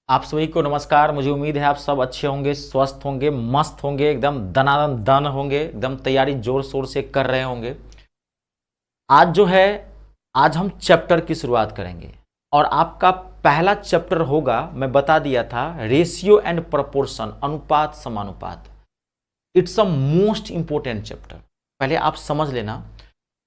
आप सभी को नमस्कार। मुझे उम्मीद है आप सब अच्छे होंगे, स्वस्थ होंगे, मस्त होंगे, एकदम दनादन दन होंगे, एकदम तैयारी जोर शोर से कर रहे होंगे। आज जो है, आज हम चैप्टर की शुरुआत करेंगे और आपका पहला चैप्टर होगा, मैं बता दिया था, रेशियो एंड प्रोपोर्शन, अनुपात समानुपात। It's a most important chapter. पहले आप समझ लेना।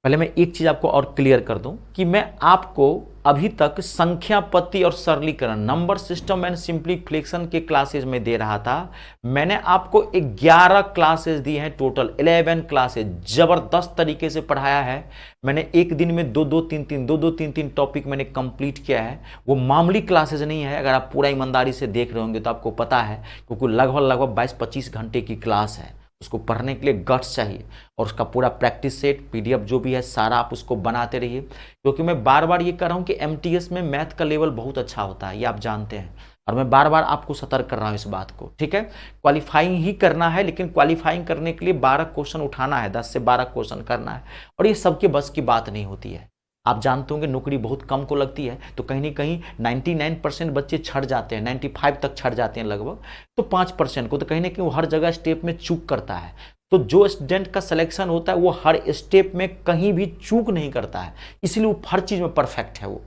पहले मैं एक चीज आपको और क्लियर कर दूं कि मैं आपको अभी तक संख्या पत्ती और सरलीकरण, नंबर सिस्टम एंड सिंप्लीफिकेशन के क्लासेस में दे रहा था। मैंने आपको 11 क्लासेस दी हैं, टोटल 11 क्लासेस जबरदस्त तरीके से पढ़ाया है। मैंने एक दिन में दो दो तीन टॉपिक मैंने कंप्लीट किया है। वो मामूली क्लासेस नहीं है। अगर आप पूरा ईमानदारी से देख रहे होंगे तो आपको पता है, क्योंकि लगभग 22-25 घंटे की क्लास है। उसको पढ़ने के लिए गट्स चाहिए और उसका पूरा प्रैक्टिस सेट, पीडीएफ जो भी है सारा आप उसको बनाते रहिए, क्योंकि मैं बार बार ये कर रहा हूँ कि एमटीएस में मैथ का लेवल बहुत अच्छा होता है, ये आप जानते हैं। और मैं बार बार आपको सतर्क कर रहा हूँ इस बात को, ठीक है। क्वालिफाइंग ही करना है, लेकिन क्वालिफाइंग करने के लिए 12 क्वेश्चन उठाना है, 10 से 12 क्वेश्चन करना है, और ये सबके बस की बात नहीं होती है। आप जानते होंगे नौकरी बहुत कम को लगती है, तो कहीं ना कहीं 99% बच्चे छड़ जाते हैं, 95 तक छड़ जाते हैं लगभग। तो 5% को तो कहीं ना कहीं वो हर जगह स्टेप में चूक करता है। तो जो स्टूडेंट का सिलेक्शन होता है वो हर स्टेप में कहीं भी चूक नहीं करता है, इसलिए वो हर चीज में परफेक्ट है, वो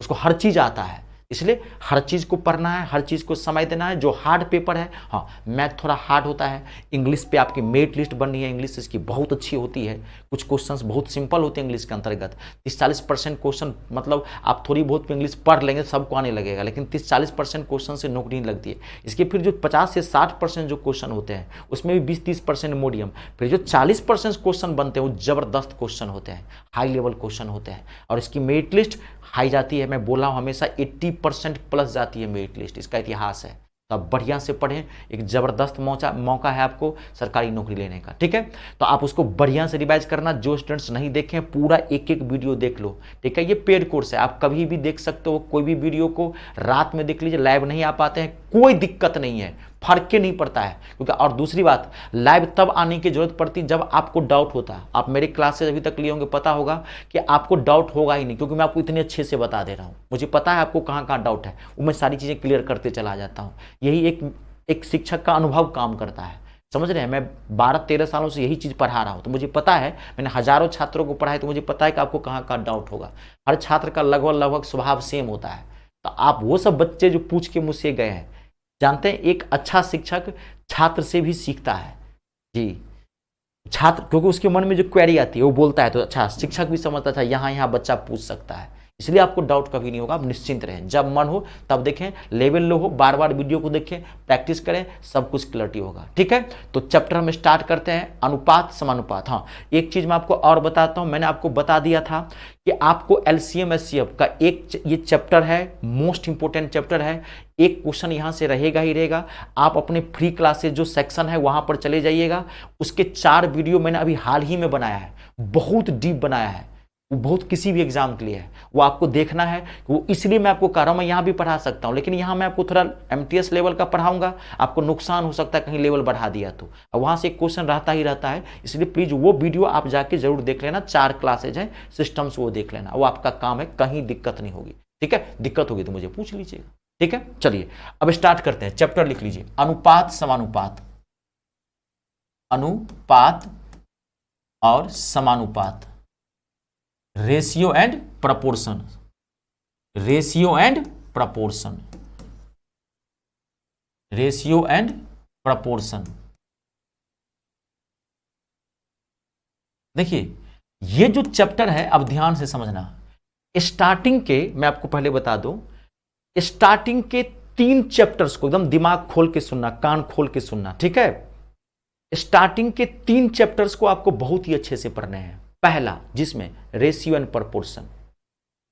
उसको हर चीज आता है। इसलिए हर चीज को पढ़ना है, हर चीज को समय देना है। जो हार्ड पेपर है, हाँ मैथ थोड़ा हार्ड होता है। इंग्लिश पे आपकी मेरिट लिस्ट बन रही है, इंग्लिश इसकी बहुत अच्छी होती है। कुछ क्वेश्चंस बहुत सिंपल होते हैं इंग्लिश के अंतर्गत। 30-40% क्वेश्चन, मतलब आप थोड़ी बहुत इंग्लिश पढ़ लेंगे सबको आने लगेगा, लेकिन 30-40% क्वेश्चन से नौकरी नहीं लगती है। इसके फिर जो 50 से 60% जो क्वेश्चन होते हैं, उसमें भी 20-30% मीडियम, फिर जो 40% क्वेश्चन बनते हैं वो जबरदस्त क्वेश्चन होते हैं, हाई लेवल क्वेश्चन होते हैं। और इसकी मेरिट लिस्ट हाई जाती है। मैं बोला हूं हमेशा 80% प्लस जाती है मेरिट लिस्ट, इसका इतिहास है। तो आप बढ़िया से पढ़ें, एक जबरदस्त मौका है आपको सरकारी नौकरी लेने का, ठीक है। तो आप उसको बढ़िया से रिवाइज करना। जो स्टूडेंट्स नहीं देखें, पूरा एक एक वीडियो देख लो, ठीक है। ये पेड कोर्स है, आप कभी भी देख सकते हो, कोई भी वीडियो को रात में देख लीजिए। लाइव नहीं आ पाते हैं, कोई दिक्कत नहीं है, फर्क के नहीं पड़ता है, क्योंकि और दूसरी बात, लाइव तब आने की जरूरत पड़ती जब आपको डाउट होता है। आप मेरे क्लासेस अभी तक लिए होंगे, पता होगा कि आपको डाउट होगा ही नहीं, क्योंकि मैं आपको इतने अच्छे से बता दे रहा हूं। मुझे पता है आपको कहां कहां डाउट है, वो मैं सारी चीजें क्लियर करते चला जाता हूं। यही एक शिक्षक का अनुभव काम करता है, समझ रहे हैं। मैं 12-13 सालों से यही चीज पढ़ा रहा हूं, तो मुझे पता है। मैंने हजारों छात्रों को पढ़ाया, तो मुझे पता है कि आपको कहां कहां डाउट होगा। हर छात्र का लगभग स्वभाव सेम होता है। तो आप वो सब बच्चे जो पूछ के मुझसे गए हैं, जानते हैं एक अच्छा शिक्षक छात्र से भी सीखता है जी। छात्र, क्योंकि उसके मन में जो क्वेरी आती है वो बोलता है, तो अच्छा शिक्षक भी समझता था यहाँ यहाँ बच्चा पूछ सकता है, इसलिए आपको डाउट कभी नहीं होगा। आप निश्चिंत रहें, जब मन हो तब देखें, लेवल लो हो, बार बार वीडियो को देखें, प्रैक्टिस करें, सब कुछ क्लैरिटी होगा, ठीक है। तो चैप्टर हम स्टार्ट करते हैं, अनुपात समानुपात। हाँ, एक चीज मैं आपको और बताता हूं, मैंने आपको बता दिया था कि आपको एलसीएम एचसीएफ का एक ये चैप्टर है, मोस्ट इंपोर्टेंट चैप्टर है। एक क्वेश्चन यहां से रहेगा ही रहेगा। आप अपने फ्री क्लासेस जो सेक्शन है वहां पर चले जाइएगा, उसके 4 वीडियो मैंने अभी हाल ही में बनाया है, बहुत डीप बनाया है, वो बहुत किसी भी एग्जाम के लिए है, वो आपको देखना है। वो इसलिए मैं आपको कह रहा हूं, मैं यहां भी पढ़ा सकता हूं, लेकिन यहां मैं आपको थोड़ा एमटीएस लेवल का पढ़ाऊंगा, आपको नुकसान हो सकता है कहीं लेवल बढ़ा दिया तो। वहां से एक क्वेश्चन रहता ही रहता है, इसलिए प्लीज वो वीडियो आप जाके जरूर देख लेना। 4 क्लासेज हैं सिस्टम्स, वो देख लेना, वो आपका काम है, कहीं दिक्कत नहीं होगी, ठीक है। दिक्कत होगी तो मुझे पूछ लीजिएगा, ठीक है। चलिए अब स्टार्ट करते हैं। चैप्टर लिख लीजिए, अनुपात समानुपात। अनुपात और समानुपात, ratio and proportion, ratio and proportion, ratio and proportion. देखिए ये जो चैप्टर है, अब ध्यान से समझना। स्टार्टिंग के, मैं आपको पहले बता दूं, स्टार्टिंग के 3 चैप्टर्स को एकदम दिमाग खोल के सुनना, कान खोल के सुनना, ठीक है। स्टार्टिंग के 3 चैप्टर्स को आपको बहुत ही अच्छे से पढ़ने हैं। पहला, जिसमें रेशियो एंड प्रपोर्शन,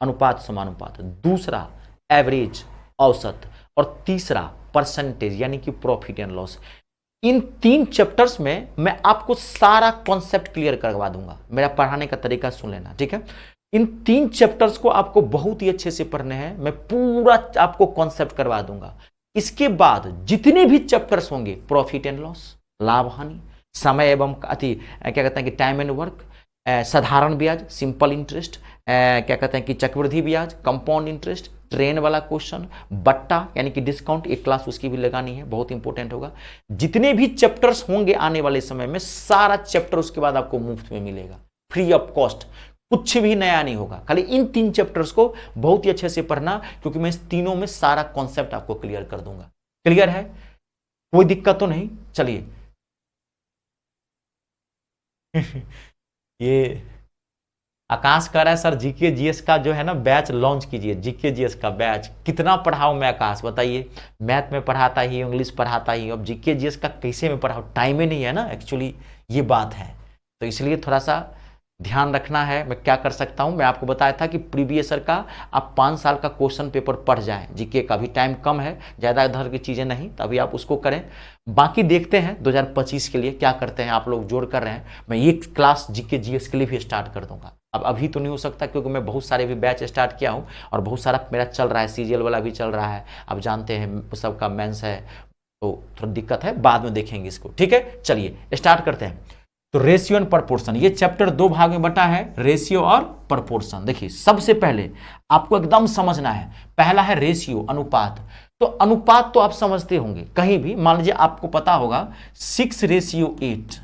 अनुपात समानुपात। दूसरा, एवरेज, औसत। और तीसरा, परसेंटेज, यानी कि profit and loss. In 3 chapters में मैं आपको सारा कॉन्सेप्ट क्लियर करवा दूंगा। मेरा पढ़ाने का तरीका सुन लेना, ठीक है। इन 3 चैप्टर्स को आपको बहुत ही अच्छे से पढ़ने हैं, मैं पूरा आपको कॉन्सेप्ट करवा दूंगा। इसके बाद जितने भी चैप्टर्स होंगे, प्रॉफिट एंड लॉस, लाभ हानि, समय एवं क्या कहते हैं कि टाइम एंड वर्क, साधारण ब्याज, सिंपल इंटरेस्ट, क्या कहते हैं कि चक्रवृद्धि ब्याज, कंपाउंड इंटरेस्ट, ट्रेन वाला क्वेश्चन, बट्टा यानी कि डिस्काउंट, एक क्लास उसकी भी लगानी है, बहुत इंपॉर्टेंट होगा। जितने भी चैप्टर्स होंगे आने वाले समय में, सारा चैप्टर उसके बाद आपको मुफ्त में मिलेगा, फ्री ऑफ कॉस्ट, कुछ भी नया नहीं होगा। खाली इन 3 चैप्टर्स को बहुत ही अच्छे से पढ़ना, क्योंकि मैं इस तीनों में सारा कॉन्सेप्ट आपको क्लियर कर दूंगा। क्लियर है, कोई दिक्कत तो नहीं? चलिए ये आकाश कह रहा है सर जीके जीएस का जो है ना बैच लॉन्च कीजिए, जीके जीएस का बैच। कितना पढ़ाऊं मैं आकाश, बताइए? मैथ में पढ़ाता ही, इंग्लिश पढ़ाता ही, अब जीके जीएस का कैसे में पढ़ाऊं? टाइम ही नहीं है ना, एक्चुअली ये बात है। तो इसलिए थोड़ा सा ध्यान रखना है। मैं क्या कर सकता हूं, मैं आपको बताया था कि प्रीवियस ईयर का आप 5 साल का क्वेश्चन पेपर पढ़ जाएं, जीके का भी टाइम कम है, ज़्यादा इधर की चीज़ें नहीं, तभी आप उसको करें। बाकी देखते हैं 2025 के लिए क्या करते हैं, आप लोग जोड़ कर रहे हैं। मैं एक क्लास जीके जीएस के लिए भी स्टार्ट कर दूंगा। अब अभी तो नहीं हो सकता, क्योंकि मैं बहुत सारे भी बैच स्टार्ट किया हूँ और बहुत सारा मेरा चल रहा है, सीजीएल वाला भी चल रहा है, आप जानते हैं सबका मेंस है, तो थोड़ा दिक्कत है, बाद में देखेंगे इसको। ठीक है, चलिए स्टार्ट करते हैं। तो रेशियो एंड प्रपोर्शन, ये चैप्टर 2 भाग में बटा है, रेशियो और प्रपोर्शन। देखिए सबसे पहले आपको एकदम समझना है, पहला है रेशियो, अनुपात। तो अनुपात तो आप समझते होंगे, कहीं भी मान लीजिए आपको पता होगा 6:8,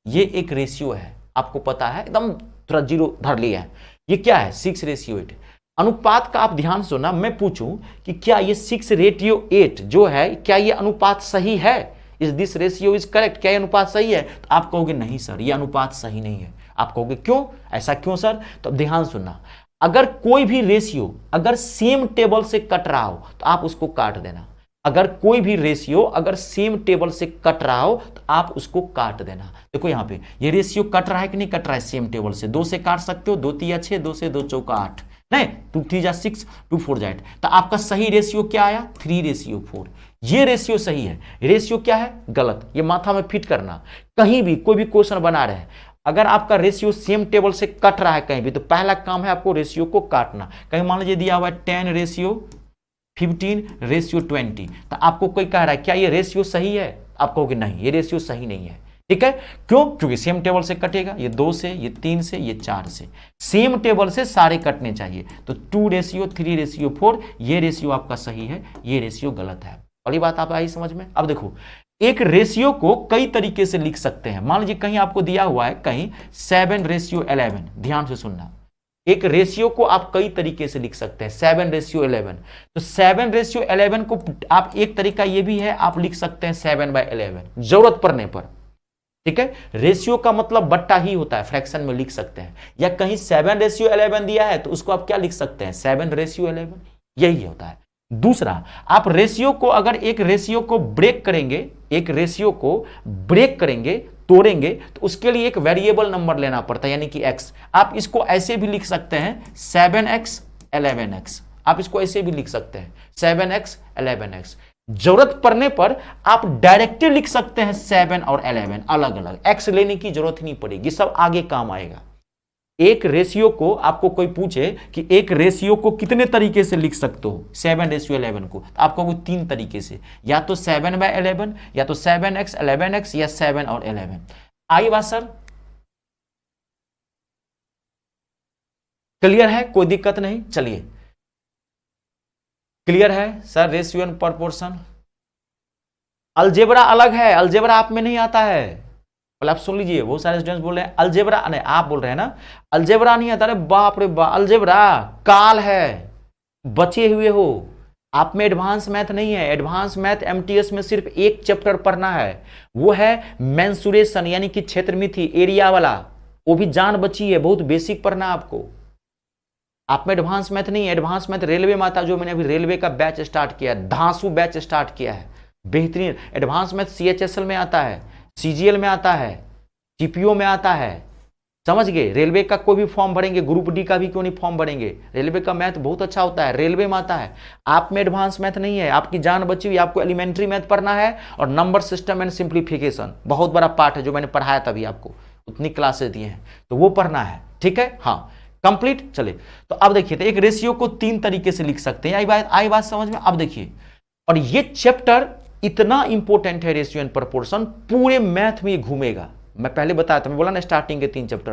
ये एक रेशियो है, आपको पता है, एकदम थोड़ा जीरो धर लिया है, ये क्या है 6:8। अनुपात का आप ध्यान सुनना, मैं पूछूं कि क्या ये 6:8 जो है, क्या ये अनुपात सही है? Is this ratio is correct? क्या ये अनुपात सही है? तो आप कहोगे नहीं सर, ये अनुपात सही नहीं है। आप कहोगे क्यों, ऐसा क्यों सर? तो ध्यान सुनना, अगर कोई भी रेशियो अगर सेम टेबल से कट रहा हो तो आप उसको काट देना। अगर कोई भी रेशियो अगर सेम टेबल से कट रहा हो तो आप उसको काट देना। देखो यहाँ पे ये रेशियो कट रहा है कि नहीं कट रहा है सेम टेबल से? 2 से काट सकते हो, 2 3 6, 2 से 2 चौका 8, नहीं 2 3 6, 2 4 8। तो आपका सही रेशियो क्या आया? 3:4। ये रेशियो सही है, रेशियो क्या है? गलत। ये माथा में फिट करना, कहीं भी कोई भी क्वेश्चन बना रहे हैं, अगर आपका रेशियो सेम टेबल से कट रहा है कहीं भी, तो पहला काम है आपको रेशियो को काटना। कहीं मान लीजिए दिया हुआ है 10:15:20, तो आपको कोई कह रहा है क्या ये रेशियो सही है? आप कहोगे नहीं, ये रेशियो सही नहीं है। ठीक है, क्यों? क्योंकि सेम टेबल से कटेगा, ये 2 से, ये 3 से, ये 4 से, सेम टेबल से सारे कटने चाहिए। तो 2:3:4, ये रेशियो आपका सही है, ये रेशियो गलत है। पहली बात आप आई समझ में। अब देखो, एक रेशियो को कई तरीके से लिख सकते हैं। मान लीजिए कहीं आपको दिया हुआ है कहीं 7:11, ध्यान से सुनना, एक रेशियो को आप कई तरीके से लिख सकते हैं 7:11। तो 7:11 को आप, एक तरीका ये भी है, आप लिख सकते हैं 7/11 जरूरत पड़ने पर। ठीक है, रेशियो का मतलब बट्टा ही होता है, फ्रैक्शन में लिख सकते हैं। या कहीं 7:11 दिया है तो उसको आप क्या लिख सकते हैं? 7:11, यही होता है। दूसरा, आप रेशियो को, अगर एक रेशियो को ब्रेक करेंगे, एक रेशियो को ब्रेक करेंगे, तोड़ेंगे, तो उसके लिए एक वेरिएबल नंबर लेना पड़ता है, यानी कि x। आप इसको ऐसे भी लिख सकते हैं 7x 11x, आप इसको ऐसे भी लिख सकते हैं 7x 11x। जरूरत पड़ने पर आप डायरेक्टली लिख सकते हैं 7 और 11 अलग अलग, x लेने की जरूरत ही नहीं पड़ेगी, सब आगे काम आएगा। एक रेशियो को आपको कोई पूछे कि एक रेशियो को कितने तरीके से लिख सकते हो 7:11 को, तो आपको वो 3 तरीके से, या तो 7/11, या तो 7x 11x, या 7 और 11। आई बात सर? क्लियर है, कोई दिक्कत नहीं? चलिए क्लियर है sir. Ratio and proportion, algebra अलग है, अलजेब्रा आप में नहीं आता है। आप सुन लीजिए, बहुत सारे स्टूडेंट्स बोल रहे हैं अलजेब्रा, नहीं आप बोल रहे हैं ना अलजेब्रा नहीं आता। अरे बाप रे बाप, अलजेब्रा काल है, बचे हुए हो आप में। एडवांस मैथ नहीं है, एडवांस मैथ एमटीएस में सिर्फ एक चैप्टर पढ़ना है, वो है मेंसुरेशन, यानी कि क्षेत्रमिति, एरिया वाला, वो भी जान बची है, बहुत बेसिक पढ़ना है आपको। आप में एडवांस मैथ नहीं है, एडवांस मैथ रेलवे में आता, जो मैंने अभी रेलवे का बैच स्टार्ट किया है, धांसू बैच स्टार्ट किया है, बेहतरीन एडवांस मैथ सीएचएसएल में आता है, सीजीएल में आता है, जीपीओ में आता है, समझ गए। रेलवे का कोई भी फॉर्म भरेंगे, ग्रुप डी का भी क्यों नहीं फॉर्म भरेंगे, रेलवे का मैथ बहुत अच्छा होता है, रेलवे में आता है। आप में एडवांस मैथ नहीं है, आपकी जान बची हुई, आपको एलिमेंट्री मैथ पढ़ना है, और नंबर सिस्टम एंड सिंप्लीफिकेशन बहुत बड़ा पार्ट है, जो मैंने पढ़ाया तभी आपको उतनी क्लासेस दिए हैं, तो वो पढ़ना है। ठीक है, हाँ कंप्लीट। चले, तो अब देखिए, तो एक रेशियो को 3 तरीके से लिख सकते हैं, आई बात समझ में। अब देखिए, और ये चैप्टर इतना इंपॉर्टेंट है, रेशियो एंड प्रोपोर्शन, पूरे मैथ में घूमेगा। मैं पहले बताया था, मैं बोला ना स्टार्टिंग के 3 चैप्टर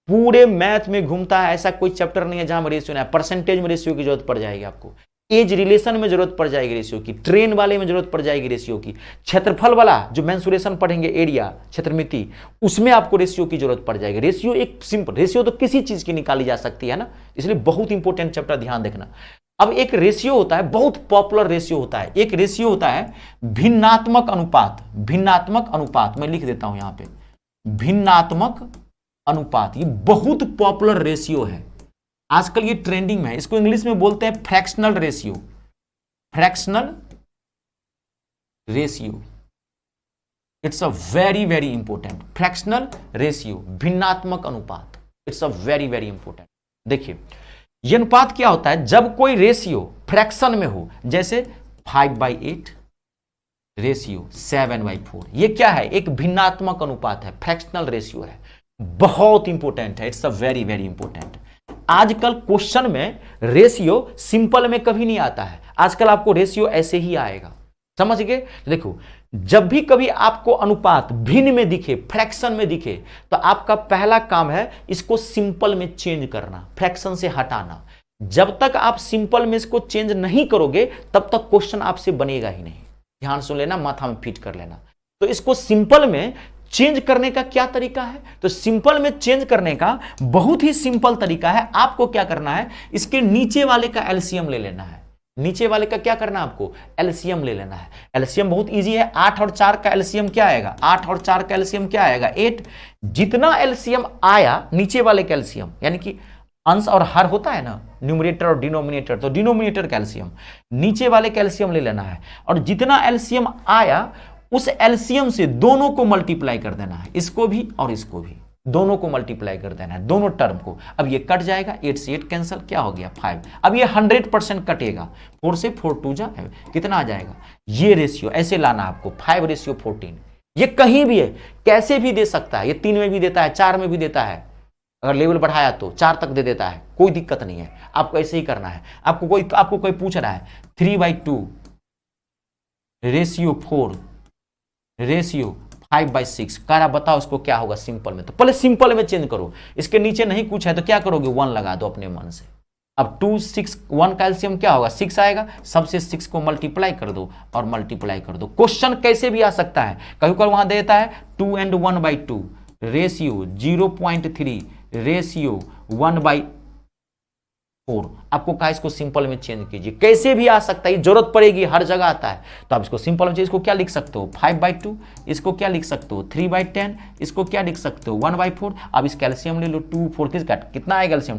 पूरे मैथ में घूमता है, ऐसा कोई चैप्टर नहीं है जहां में रेशियो ना है। परसेंटेज में रेशियो की जरूरत पड़ जाएगी आपको, एज रिलेशन में जरूरत पड़ जाएगी रेशियो की, ट्रेन वाले में जरूरत पड़ जाएगी रेशियो की, क्षेत्रफल वाला जो मेंसुरेशन पढ़ेंगे एरिया क्षेत्रमिति उसमें आपको रेशियो की जरूरत पड़ जाएगी। रेशियो एक सिंपल रेशियो तो किसी चीज की निकाली जा सकती है ना, इसलिए बहुत इंपॉर्टेंट चैप्टर, ध्यान देखना। अब एक रेशियो होता है, बहुत पॉपुलर रेशियो होता है, एक रेशियो होता है भिन्नात्मक अनुपात। भिन्नात्मक अनुपात मैं लिख देता हूं यहां पे, भिन्नात्मक अनुपात, ये बहुत पॉपुलर रेशियो है, आजकल ये ट्रेंडिंग में है। इसको इंग्लिश में बोलते हैं fractional ratio, fractional ratio. It's a very very important, fractional ratio, भिन्नात्मक अनुपात, it's a very very important. देखिए यह अनुपात क्या होता है, जब कोई रेशियो फ्रैक्शन में हो, जैसे 5/8 रेशियो 7/4, ये क्या है, एक भिन्नात्मक अनुपात है, फ्रैक्शनल रेशियो है, बहुत इंपॉर्टेंट है, it's a very very important. आजकल क्वेश्चन में रेशियो सिंपल में कभी नहीं आता है, आजकल आपको रेशियो ऐसे ही आएगा, समझ गए। देखो जब भी कभी आपको अनुपात भिन्न में दिखे, फ्रैक्शन में दिखे, तो आपका पहला काम है इसको सिंपल में चेंज करना, फ्रैक्शन से हटाना। जब तक आप सिंपल में इसको चेंज नहीं करोगे तब तक क्वेश्चन आपसे बनेगा ही नहीं, ध्यान सुन लेना, माथा में फिट कर लेना। तो इसको सिंपल में चेंज करने का क्या तरीका है, तो सिंपल में चेंज करने का बहुत ही सिंपल तरीका है। आपको क्या करना है, इसके नीचे वाले का एलसीएम ले लेना है, नीचे वाले का क्या करना है, आपको एलसीएम ले लेना है। एलसीएम बहुत इजी है, 8 और 4 का एलसीएम क्या आएगा, 8 और 4 का एलसीएम क्या आएगा, 8। जितना एलसीएम आया नीचे वाले का एलसीएम, यानी कि अंश और हर होता है ना, न्यूमरेटर और डिनोमिनेटर, तो डिनोमिनेटर का एलसीएम नीचे वाले का एलसीएम ले लेना है, और जितना एलसीएम आया उस एलसीएम से दोनों को मल्टीप्लाई कर देना है, इसको भी और इसको भी, दोनों को मल्टीप्लाई कर देना है, दोनों टर्म को। अब ये कट जाएगा, 8 से 8 कैंसिल, क्या हो गया 5। अब ये 100% कटेगा, 4 से 4 2 जा, कितना आ जाएगा, ये रेशियो ऐसे लाना आपको, 5:14। ये कहीं भी है, कैसे भी दे सकता है, ये 3 में भी देता है, 4 में भी देता है, अगर लेवल बढ़ाया तो 4 तक दे देता है, कोई दिक्कत नहीं है, आपको ऐसे ही करना है। आपको कोई पूछ रहा है 3/2 रेशियो 4 रेशियो 5/6 कह रहा, बताओ उसको क्या होगा सिंपल में, तो पहले सिंपल में चेंज करो, इसके नीचे नहीं कुछ है तो क्या करोगे, 1 लगा दो अपने मन से। अब 2 6 1 का एलसीएम क्या होगा, 6 आएगा, सबसे 6 को मल्टीप्लाई कर दो और मल्टीप्लाई कर दो। क्वेश्चन कैसे भी आ सकता है, कभी कभी वहां देता है 2 and 1/2 रेशियो 0.3 रेशियो 1/4, आपको कहा इसको सिंपल में चेंज कीजिए, कैसे भी आ सकता है, जरूरत पड़ेगी, हर जगह आता है, तो आप इसको सिंपल में इसको क्या लिख सकते हो 5/2, इसको क्या लिख सकते हो 3/10, इसको क्या लिख सकते हो 1/4। अब इसका एलसीएम ले लो, 2 4 कितना आएगा एलसीएम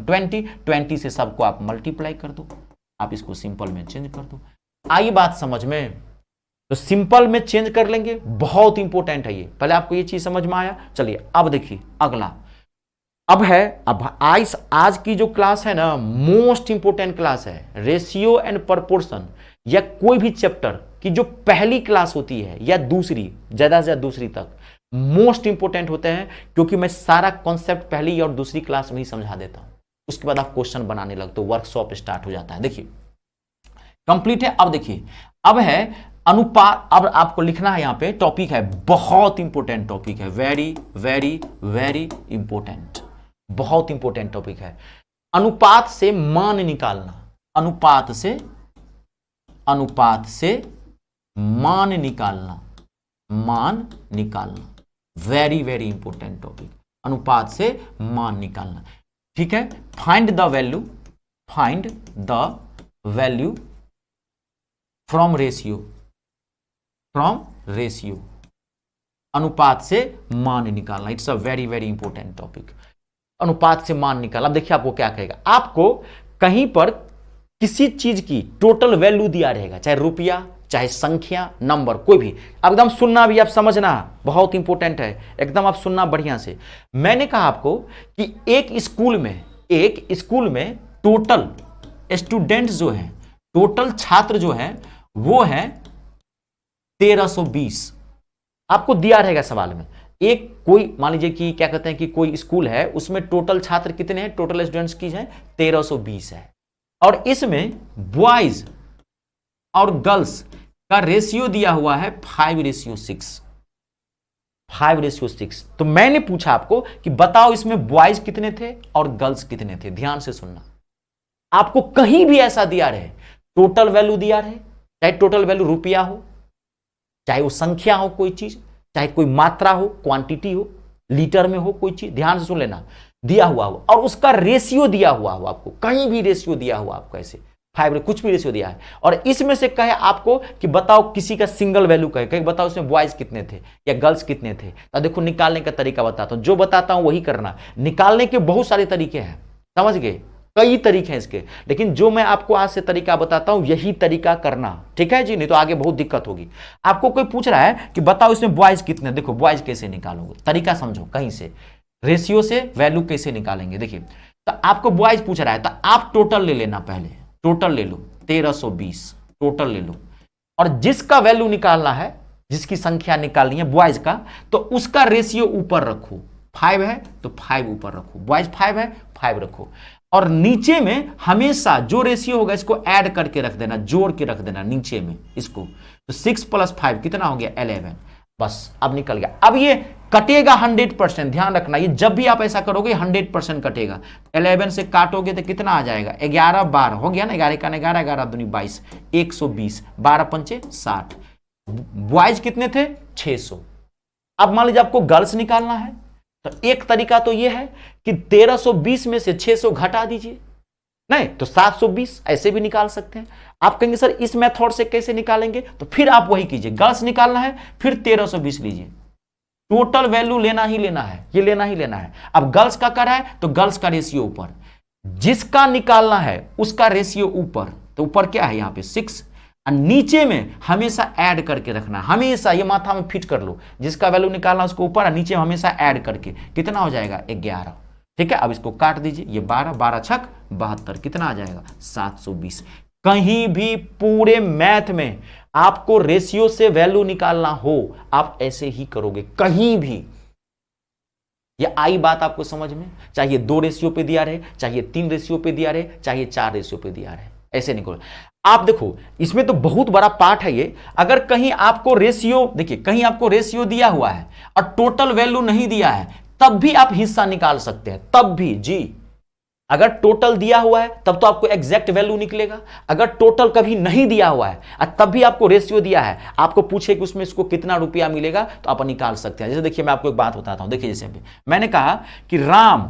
20 से सबको आप मल्टीप्लाई कर दो, आप इसको सिंपल में चेंज कर दो। आई बात समझ में, तो सिंपल में चेंज कर लेंगे, बहुत इंपॉर्टेंट है ये, पहले आपको ये चीज समझ में आया। चलिए अब देखिए अगला, अब आज की जो क्लास है ना, मोस्ट इंपोर्टेंट क्लास है, रेशियो एंड प्रोपोर्शन, या कोई भी चैप्टर की जो पहली क्लास होती है या दूसरी, ज्यादा से ज्यादा दूसरी तक, मोस्ट इंपोर्टेंट होते हैं, क्योंकि मैं सारा कॉन्सेप्ट पहली और दूसरी क्लास में ही समझा देता हूं, उसके बाद आप क्वेश्चन बनाने लगते हो, वर्कशॉप स्टार्ट हो जाता है। देखिए कंप्लीट है। अब देखिए अब है अनुपात, अब आपको लिखना है यहां पे, टॉपिक है बहुत इंपॉर्टेंट टॉपिक है, वेरी वेरी वेरी इंपॉर्टेंट, बहुत इंपॉर्टेंट टॉपिक है, अनुपात से मान निकालना, अनुपात से मान निकालना, वेरी वेरी इंपॉर्टेंट टॉपिक, अनुपात से मान निकालना, ठीक है। Find the value from ratio, अनुपात से मान निकालना, it's a very very important topic, अनुपात से मान निकालना। अब देखिए आपको क्या कहेगा, आपको कहीं पर किसी चीज की टोटल वैल्यू दिया रहेगा, चाहे रुपया, चाहे संख्या, नंबर, कोई भी, एकदम सुनना भी, आप समझना, बहुत इंपॉर्टेंट है, एकदम आप सुनना बढ़िया से। मैंने कहा आपको कि एक स्कूल में टोटल स्टूडेंट्स जो हैं, टोटल छात्र जो हैं वो है 1320, आपको दिया रहेगा सवाल में। एक कोई मान लीजिए कि क्या कहते हैं कि कोई स्कूल है, उसमें टोटल छात्र कितने हैं, टोटल स्टूडेंट्स की है 1320 है, और इसमें बॉयज और गर्ल्स का रेशियो दिया हुआ है 5:6। तो मैंने पूछा आपको कि बताओ इसमें बॉयज कितने थे और गर्ल्स कितने थे, ध्यान से सुनना। आपको कहीं भी ऐसा दिया रहे टोटल वैल्यू दिया रहे, चाहे टोटल वैल्यू रुपया हो, चाहे वो संख्या हो कोई चीज, चाहे कोई मात्रा हो, क्वांटिटी हो, लीटर में हो कोई चीज, ध्यान से सुन लेना, दिया हुआ हो और उसका रेशियो दिया हुआ हो, आपको कहीं भी रेशियो दिया हुआ, आपको ऐसे 5 कुछ भी रेशियो दिया है और इसमें से कहे आपको कि बताओ किसी का सिंगल वैल्यू कहे, कहीं बताओ उसमें बॉयज कितने थे या गर्ल्स कितने थे, तो देखो निकालने का तरीका बताता हूं, जो बताता हूं वही करना। निकालने के बहुत सारे तरीके हैं, समझ गए, कई तरीके हैं इसके, लेकिन जो मैं आपको आज से तरीका बताता हूं यही तरीका करना, ठीक है जी, नहीं तो आगे बहुत दिक्कत होगी। आपको कोई पूछ रहा है कि बताओ इसमें बॉयज कितने, देखो बॉयज कैसे निकालोगे, तरीका समझो, कहीं से रेशियो से वैल्यू कैसे निकालेंगे। देखिए, तो आपको बॉयज पूछ रहा है तो आप टोटल ले लेना, पहले टोटल ले लो 1320, टोटल ले लो और जिसका वैल्यू निकालना है, जिसकी संख्या निकालनी है बॉयज का, तो उसका रेशियो ऊपर रखो, 5 है तो 5 ऊपर रखो, बॉयज 5 है 5 रखो और नीचे में हमेशा जो रेशियो होगा इसको ऐड करके रख देना, जोड़ के रख देना नीचे में इसको, तो 6 + 5 कितना हो गया 11, बस अब निकल गया। अब ये कटेगा 100%, ध्यान रखना, ये जब भी आप ऐसा करोगे 100% कटेगा। 11 से काटोगे तो कितना आ जाएगा 11 12 हो गया ना, 11 का 11, 11 दूनी 22, 120, 12 पंचे 60। बॉयज कितने थे 600। अब मान लीजिए आपको गर्ल्स निकालना है तो एक तरीका तो ये है कि 1320 में से 600 घटा दीजिए, नहीं तो 720, ऐसे भी निकाल सकते हैं। आप कहेंगे सर इस मेथड से कैसे निकालेंगे, तो फिर आप वही कीजिए, गर्ल्स निकालना है फिर 1320 लीजिए, टोटल वैल्यू लेना ही लेना है, ये लेना ही लेना है। अब गर्ल्स का कर है तो गर्ल्स का रेशियो ऊपर, जिसका निकालना है उसका रेशियो ऊपर, तो ऊपर क्या है यहां पे 6 और नीचे में हमेशा ऐड करके रखना, हमेशा ये माथा में फिट कर लो, जिसका वैल्यू निकालना उसको ऊपर और नीचे में हमेशा ऐड करके, कितना हो जाएगा 11, ठीक है। अब इसको काट दीजिए, ये 12 12 छक 72, कितना आ जाएगा 720। कहीं भी पूरे मैथ में आपको रेशियो से वैल्यू निकालना हो आप ऐसे ही करोगे, कहीं भी। ये आई बात आपको समझ में, चाहे 2 रेशियो पे दिया रहे, चाहे 3 रेशियो पे दिया रहे, चाहे 4 रेशियो पे दिया रहे, ऐसे नहीं करो। आप देखो इसमें तो बहुत बड़ा पार्ट है ये, अगर कहीं आपको रेशियो, देखिए कहीं आपको रेशियो दिया हुआ है और टोटल वैल्यू नहीं दिया है तब भी आप हिस्सा निकाल सकते हैं, तब भी जी। अगर टोटल दिया हुआ है तब तो आपको एग्जैक्ट वैल्यू निकलेगा, अगर टोटल कभी नहीं दिया हुआ है और तब भी आपको रेशियो दिया है, आपको पूछे कि उसमें इसको कितना रुपया मिलेगा तो आप निकाल सकते हैं। जैसे देखिए मैं आपको एक बात बताता हूं, देखिए जैसे मैंने कहा कि राम,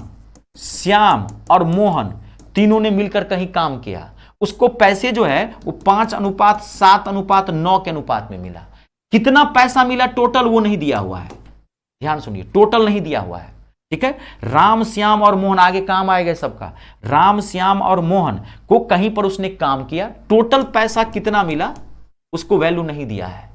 श्याम और मोहन तीनों ने मिलकर कहीं काम किया, उसको पैसे जो है वो 5:7:9 के अनुपात में मिला। कितना पैसा मिला टोटल वो नहीं दिया हुआ है, ध्यान सुनिए, टोटल नहीं दिया हुआ है, ठीक है। राम, श्याम और मोहन, आगे काम आएगा सबका, राम, श्याम और मोहन को कहीं पर उसने काम किया, टोटल पैसा कितना मिला उसको वैल्यू नहीं दिया है,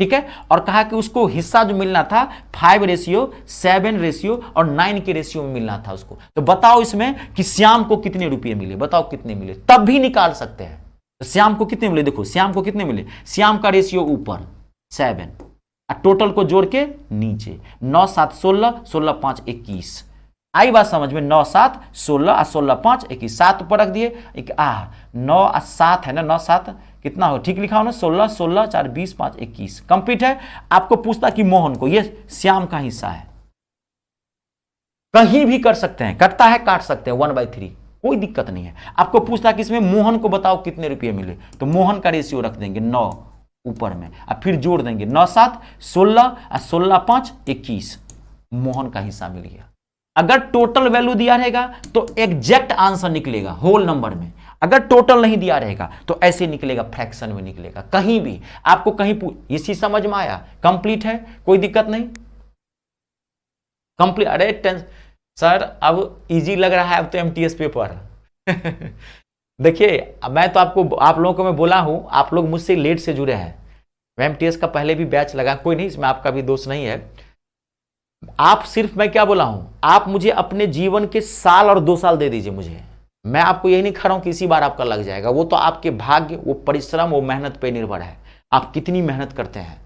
ठीक है। और कहा कि उसको हिस्सा जो मिलना था 5 रेशियो, 7 रेशियो और 9 के रेशियो में मिलना था उसको। तो बताओ इसमें कि श्याम को कितने रुपये मिले, बताओ कितने मिले, तब भी निकाल सकते हैं। तो श्याम को कितने मिले, देखो श्याम को कितने मिले, श्याम का रेशियो ऊपर 7 और टोटल को जोड़ के नीचे 9 7 16, 16 5 21। आई बात समझ में, 9 7 16 और 16 5 21, 7 ऊपर रख दिए, 9 और 7 है ना, 9 7 कितना हो, ठीक लिखा हो ना, 16 16 4 20 5 21, कंप्लीट है। आपको पूछता कि मोहन को, ये श्याम का हिस्सा है, कहीं भी कर सकते हैं, कटता है काट सकते हैं 1/3, कोई दिक्कत नहीं है। आपको पूछता कि इसमें मोहन को बताओ कितने रुपये मिले, तो मोहन का रेशियो रख देंगे 9 ऊपर में और फिर जोड़ देंगे 9 7 16 और 16 5 21, मोहन का हिस्सा मिल गया। अगर टोटल वैल्यू दिया रहेगा तो एग्जैक्ट आंसर निकलेगा होल नंबर में, अगर टोटल नहीं दिया रहेगा तो ऐसे निकलेगा, फ्रैक्शन में निकलेगा। कहीं भी आपको कहीं ये चीज समझ में आया, कंप्लीट है, कोई दिक्कत नहीं, कंप्लीट। अरे सर अब इजी लग रहा है अब तो एमटीएस पेपर देखिए मैं तो आप लोगों को मैं बोला हूं, आप लोग मुझसे लेट से जुड़े हैं, एमटीएस का पहले भी बैच लगा, कोई नहीं, इसमें आपका भी दोष नहीं है। आप सिर्फ, मैं क्या बोला हूं, आप मुझे अपने जीवन के साल और 2 साल दे दीजिए मुझे, मैं आपको यही नहीं कह रहा हूं कि इसी बार आपका लग जाएगा, वो तो आपके भाग्य, वो परिश्रम, वो मेहनत पे निर्भर है, आप कितनी मेहनत करते हैं।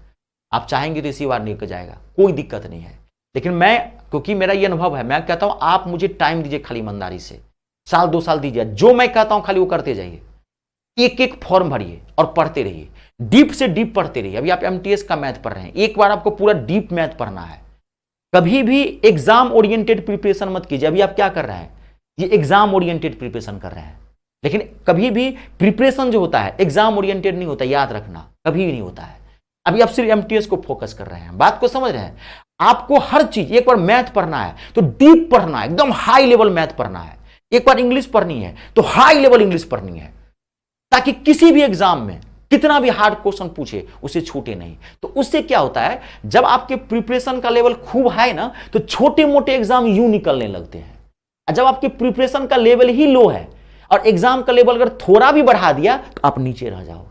आप चाहेंगे तो इसी बार निकल जाएगा, कोई दिक्कत नहीं है। लेकिन मैं, क्योंकि मेरा ये अनुभव है, मैं कहता हूं आप मुझे टाइम दीजिए, खाली ईमानदारी से, साल 2 साल दीजिए, जो मैं कहता हूं खाली वो करते जाइए, एक एक फॉर्म भरिए और पढ़ते रहिए, डीप से डीप पढ़ते रहिए। अभी आप एमटीएस का मैथ पढ़ रहे हैं, एक बार आपको पूरा डीप मैथ पढ़ना है। कभी भी एग्जाम ओरिएंटेड प्रिपरेशन मत कीजिए। अभी आप क्या कर रहे हैं, ये एग्जाम ओरिएंटेड प्रिपरेशन कर रहे हैं, लेकिन कभी भी प्रिपरेशन जो होता है एग्जाम ओरिएंटेड नहीं होता, याद रखना, कभी भी नहीं होता है। अभी आप सिर्फ एमटीएस को फोकस कर रहे हैं, बात को समझ रहे हैं। आपको हर चीज, एक बार मैथ पढ़ना है तो डीप पढ़ना है, एकदम हाई लेवल मैथ पढ़ना है। एक बार इंग्लिश पढ़नी है तो हाई लेवल इंग्लिश पढ़नी है, ताकि किसी भी एग्जाम में कितना भी हार्ड क्वेश्चन पूछे उसे छूटे नहीं। तो उससे क्या होता है, जब आपके प्रिपरेशन का लेवल खूब हाई ना, तो छोटे मोटे एग्जाम यूं निकलने लगते हैं। जब आपके प्रिपरेशन का लेवल ही लो है और एग्जाम का लेवल अगर थोड़ा भी बढ़ा दिया तो आप नीचे रह जाओगे।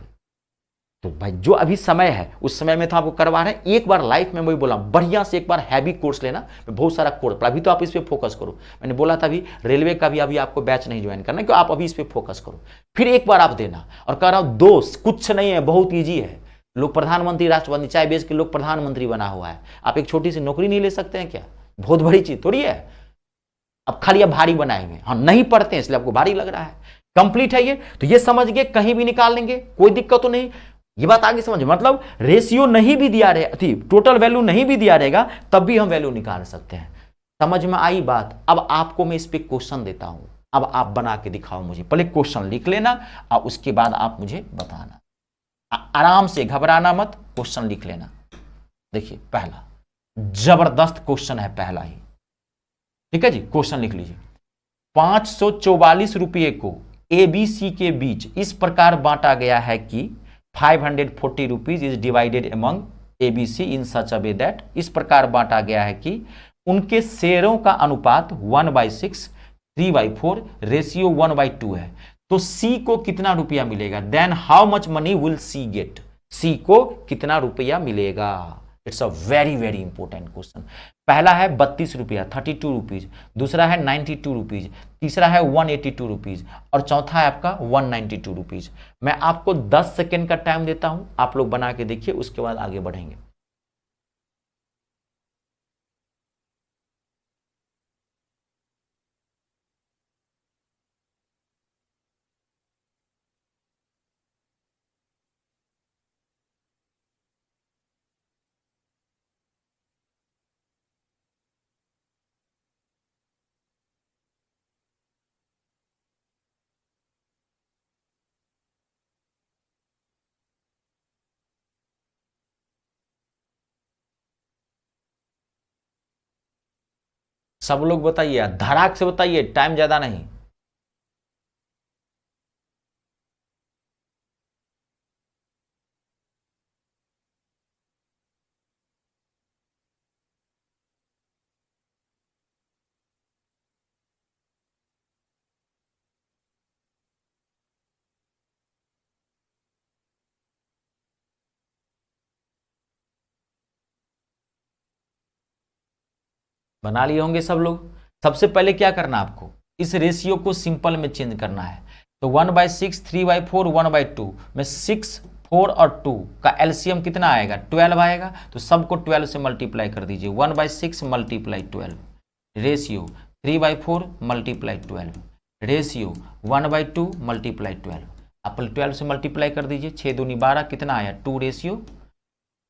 तो भाई जो अभी समय है उस समय में तो आपको करवा रहे हैं। एक बार लाइफ में वही बोला, बढ़िया से एक बार हैवी कोर्स लेना, बहुत सारा कोर्स, अभी तो आप इस पे फोकस करो। मैंने बोला था अभी रेलवे का भी अभी आपको बैच नहीं ज्वाइन करना, क्योंकि आप अभी इस पे फोकस करो, फिर एक बार आप देना। और कह रहा हूं दोस्त कुछ नहीं है, बहुत ईजी है। लोग प्रधानमंत्री, राष्ट्रपति, चाय बेच के लोग प्रधानमंत्री बना हुआ है। आप एक छोटी सी नौकरी नहीं ले सकते हैं क्या? बहुत बड़ी चीज थोड़ी है। अब खाली आप भारी बनाएंगे, हम नहीं पढ़ते हैं इसलिए आपको भारी लग रहा है। कंप्लीट है ये, तो ये समझ गए, कहीं भी निकाल लेंगे, कोई दिक्कत तो नहीं। ये बात आगे समझ, मतलब रेशियो नहीं भी दिया रहे, टोटल वैल्यू नहीं भी दिया रहेगा तब भी हम वैल्यू निकाल सकते हैं। समझ में आई बात? अब आपको मैं इस पे क्वेश्चन देता हूं, अब आप बना के दिखाओ मुझे। पहले क्वेश्चन लिख लेना और उसके बाद आप मुझे बताना। आराम से, घबराना मत, क्वेश्चन लिख लेना। देखिए पहला जबरदस्त क्वेश्चन है, पहला ही, ठीक है जी। क्वेश्चन लिख लीजिए। 544 रुपये को एबीसी के बीच इस प्रकार बांटा गया है कि 540 rupees is divided among ABC in such a way that, इस प्रकार बांटा गया है कि उनके शेयरों का अनुपात 1/6, 3/4, रेशियो 1/2 है। तो सी को कितना रुपया मिलेगा? Then how much money will C get? C को कितना रुपया मिलेगा? It's a very very important question. पहला है 32 रुपया, 32 रुपीज, दूसरा है 92 रुपीज, तीसरा है 182 रुपीज और चौथा है आपका 192 रुपीज। मैं आपको 10 सेकेंड का टाइम देता हूं, आप लोग बना के देखिए, उसके बाद आगे बढ़ेंगे। सब लोग बताइए, धड़ाक से बताइए, टाइम ज्यादा नहीं। बना लिए होंगे सब लोग। सबसे पहले क्या करना आपको, इस रेशियो को सिंपल में चेंज करना है। तो 1/6, 3/4, 1/2 में 6, 4 और 2 का एलसीएम कितना आएगा? 12 आएगा। तो सबको 12 से मल्टीप्लाई कर दीजिए। 1/6 multiply 12, ratio 3/4 multiply 12, ratio 1/2 multiply 12। आप 12 से मल्टीप्लाई कर दीजिए। 6 दूनी 12, कितना आया? 2 रेशियो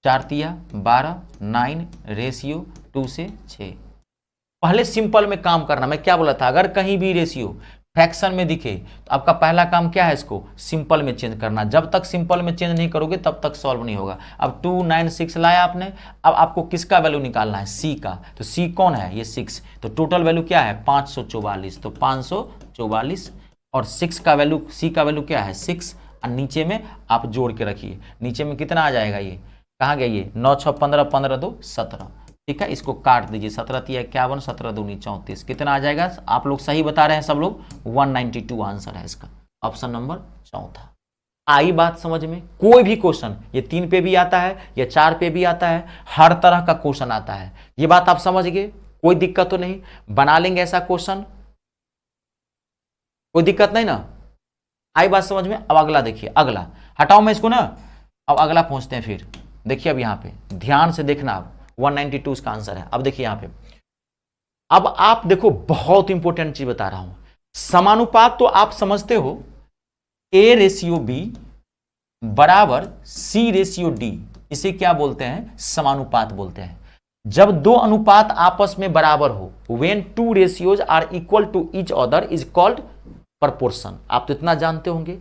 4 तिया 12, 9 रेशियो 2 से 6। पहले सिंपल में काम करना। मैं क्या बोला था, अगर कहीं भी रेशियो फ्रैक्शन में दिखे तो आपका पहला काम क्या है, इसको सिंपल में चेंज करना। जब तक सिंपल में चेंज नहीं करोगे तब तक सॉल्व नहीं होगा। अब 2, 9, 6 लाया आपने, अब आपको किसका वैल्यू निकालना है? सी का। तो सी कौन है? ये 6। तो टोटल वैल्यू क्या है? 544। तो 544 और 6 का वैल्यू, सी का वैल्यू क्या है? 6। और नीचे में आप जोड़ के रखिए, नीचे में कितना आ जाएगा? ये कहाँ गया? ये 9, 6, 15, 15, 2, 17। ठीक है, इसको काट दीजिए। 17 तिया 51, 17 दूनी 34, कितना आ जाएगा? आप लोग सही बता रहे हैं सब लोग, 192 आंसर है इसका, ऑप्शन नंबर चौथा। आई बात समझ में? कोई भी क्वेश्चन, ये 3 पे भी आता है, ये 4 पे भी आता है, हर तरह का क्वेश्चन आता है। ये बात आप समझ गए? कोई दिक्कत तो नहीं, बना लेंगे ऐसा क्वेश्चन, कोई दिक्कत नहीं ना? आई बात समझ में? अब अगला देखिए, अगला हटाओ मैं इसको ना, अब अगला पहुंचते हैं। फिर देखिए, अब यहां पे ध्यान से देखना, अब 192 इसका आंसर है। अब देखिए यहां पे, अब आप देखो, बहुत इंपॉर्टेंट चीज बता रहा हूं। समानुपात तो आप समझते हो, ए रेशियो बी बराबर सी रेशियो डी, इसे क्या बोलते हैं? समानुपात बोलते हैं। जब दो अनुपात आपस में बराबर हो, when two ratios are equal to each other is called proportion, आप तो इतना जानते होंगे।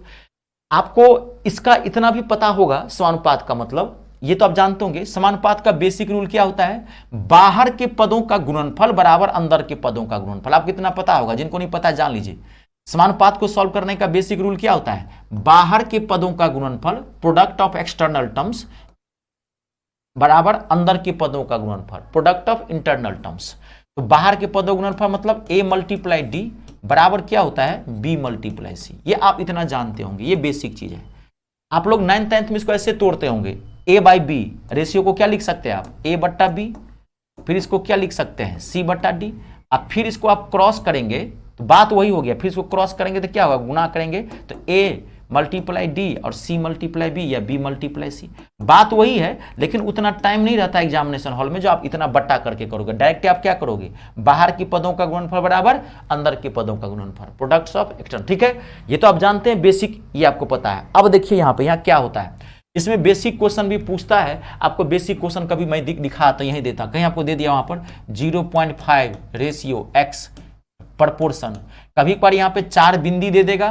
आपको इसका इतना भी पता होगा समानुपात का मतलब, ये तो आप जानते होंगे समानुपात का बेसिक रूल क्या होता है, बाहर के पदों का गुणनफल बराबर अंदर के पदों का गुणनफल। आपको इतना पता होगा, जिनको नहीं पता जान लीजिए। समानुपात को सॉल्व करने का बेसिक रूल क्या होता है, बाहर के पदों का गुणनफल प्रोडक्ट ऑफ एक्सटर्नल टर्म्स बराबर अंदर के पदों का गुणनफल प्रोडक्ट ऑफ इंटरनल टर्म्स। तो बाहर के पदों का गुणनफल मतलब a मल्टीप्लाई डी बराबर क्या होता है, b मल्टीप्लाई सी। ये आप इतना जानते होंगे, ये बेसिक चीज है। आप लोग 9th 10th में इसको ऐसे तोड़ते होंगे, a बाई बी रेशियो को क्या लिख सकते हैं आप, a बट्टा बी, फिर इसको क्या लिख सकते हैं, c बट्टा डी। अब फिर इसको आप क्रॉस करेंगे तो बात वही हो गया, फिर इसको क्रॉस करेंगे तो क्या होगा, गुना करेंगे तो a मल्टीप्लाई डी और c मल्टीप्लाई बी या b मल्टीप्लाई सी। बात वही है, लेकिन उतना टाइम नहीं रहता एग्जामिनेशन हॉल में जो आप इतना बट्टा करके करोगे। डायरेक्ट आप क्या करोगे, बाहर के पदों का गुणनफल बराबर अंदर के पदों का गुणनफल प्रोडक्ट्स ऑफ एक्सटर्नल। ठीक है, ये तो आप जानते हैं बेसिक, ये आपको पता है। अब देखिए यहाँ पे, यहाँ क्या होता है, इसमें बेसिक क्वेश्चन भी पूछता है आपको। बेसिक क्वेश्चन कभी मैं दिखा तो यही देता, कहीं आपको दे दिया वहां पर 0.5 रेशियो x प्रपोर्शन, कभी कभार यहाँ पे 4 बिंदी दे देगा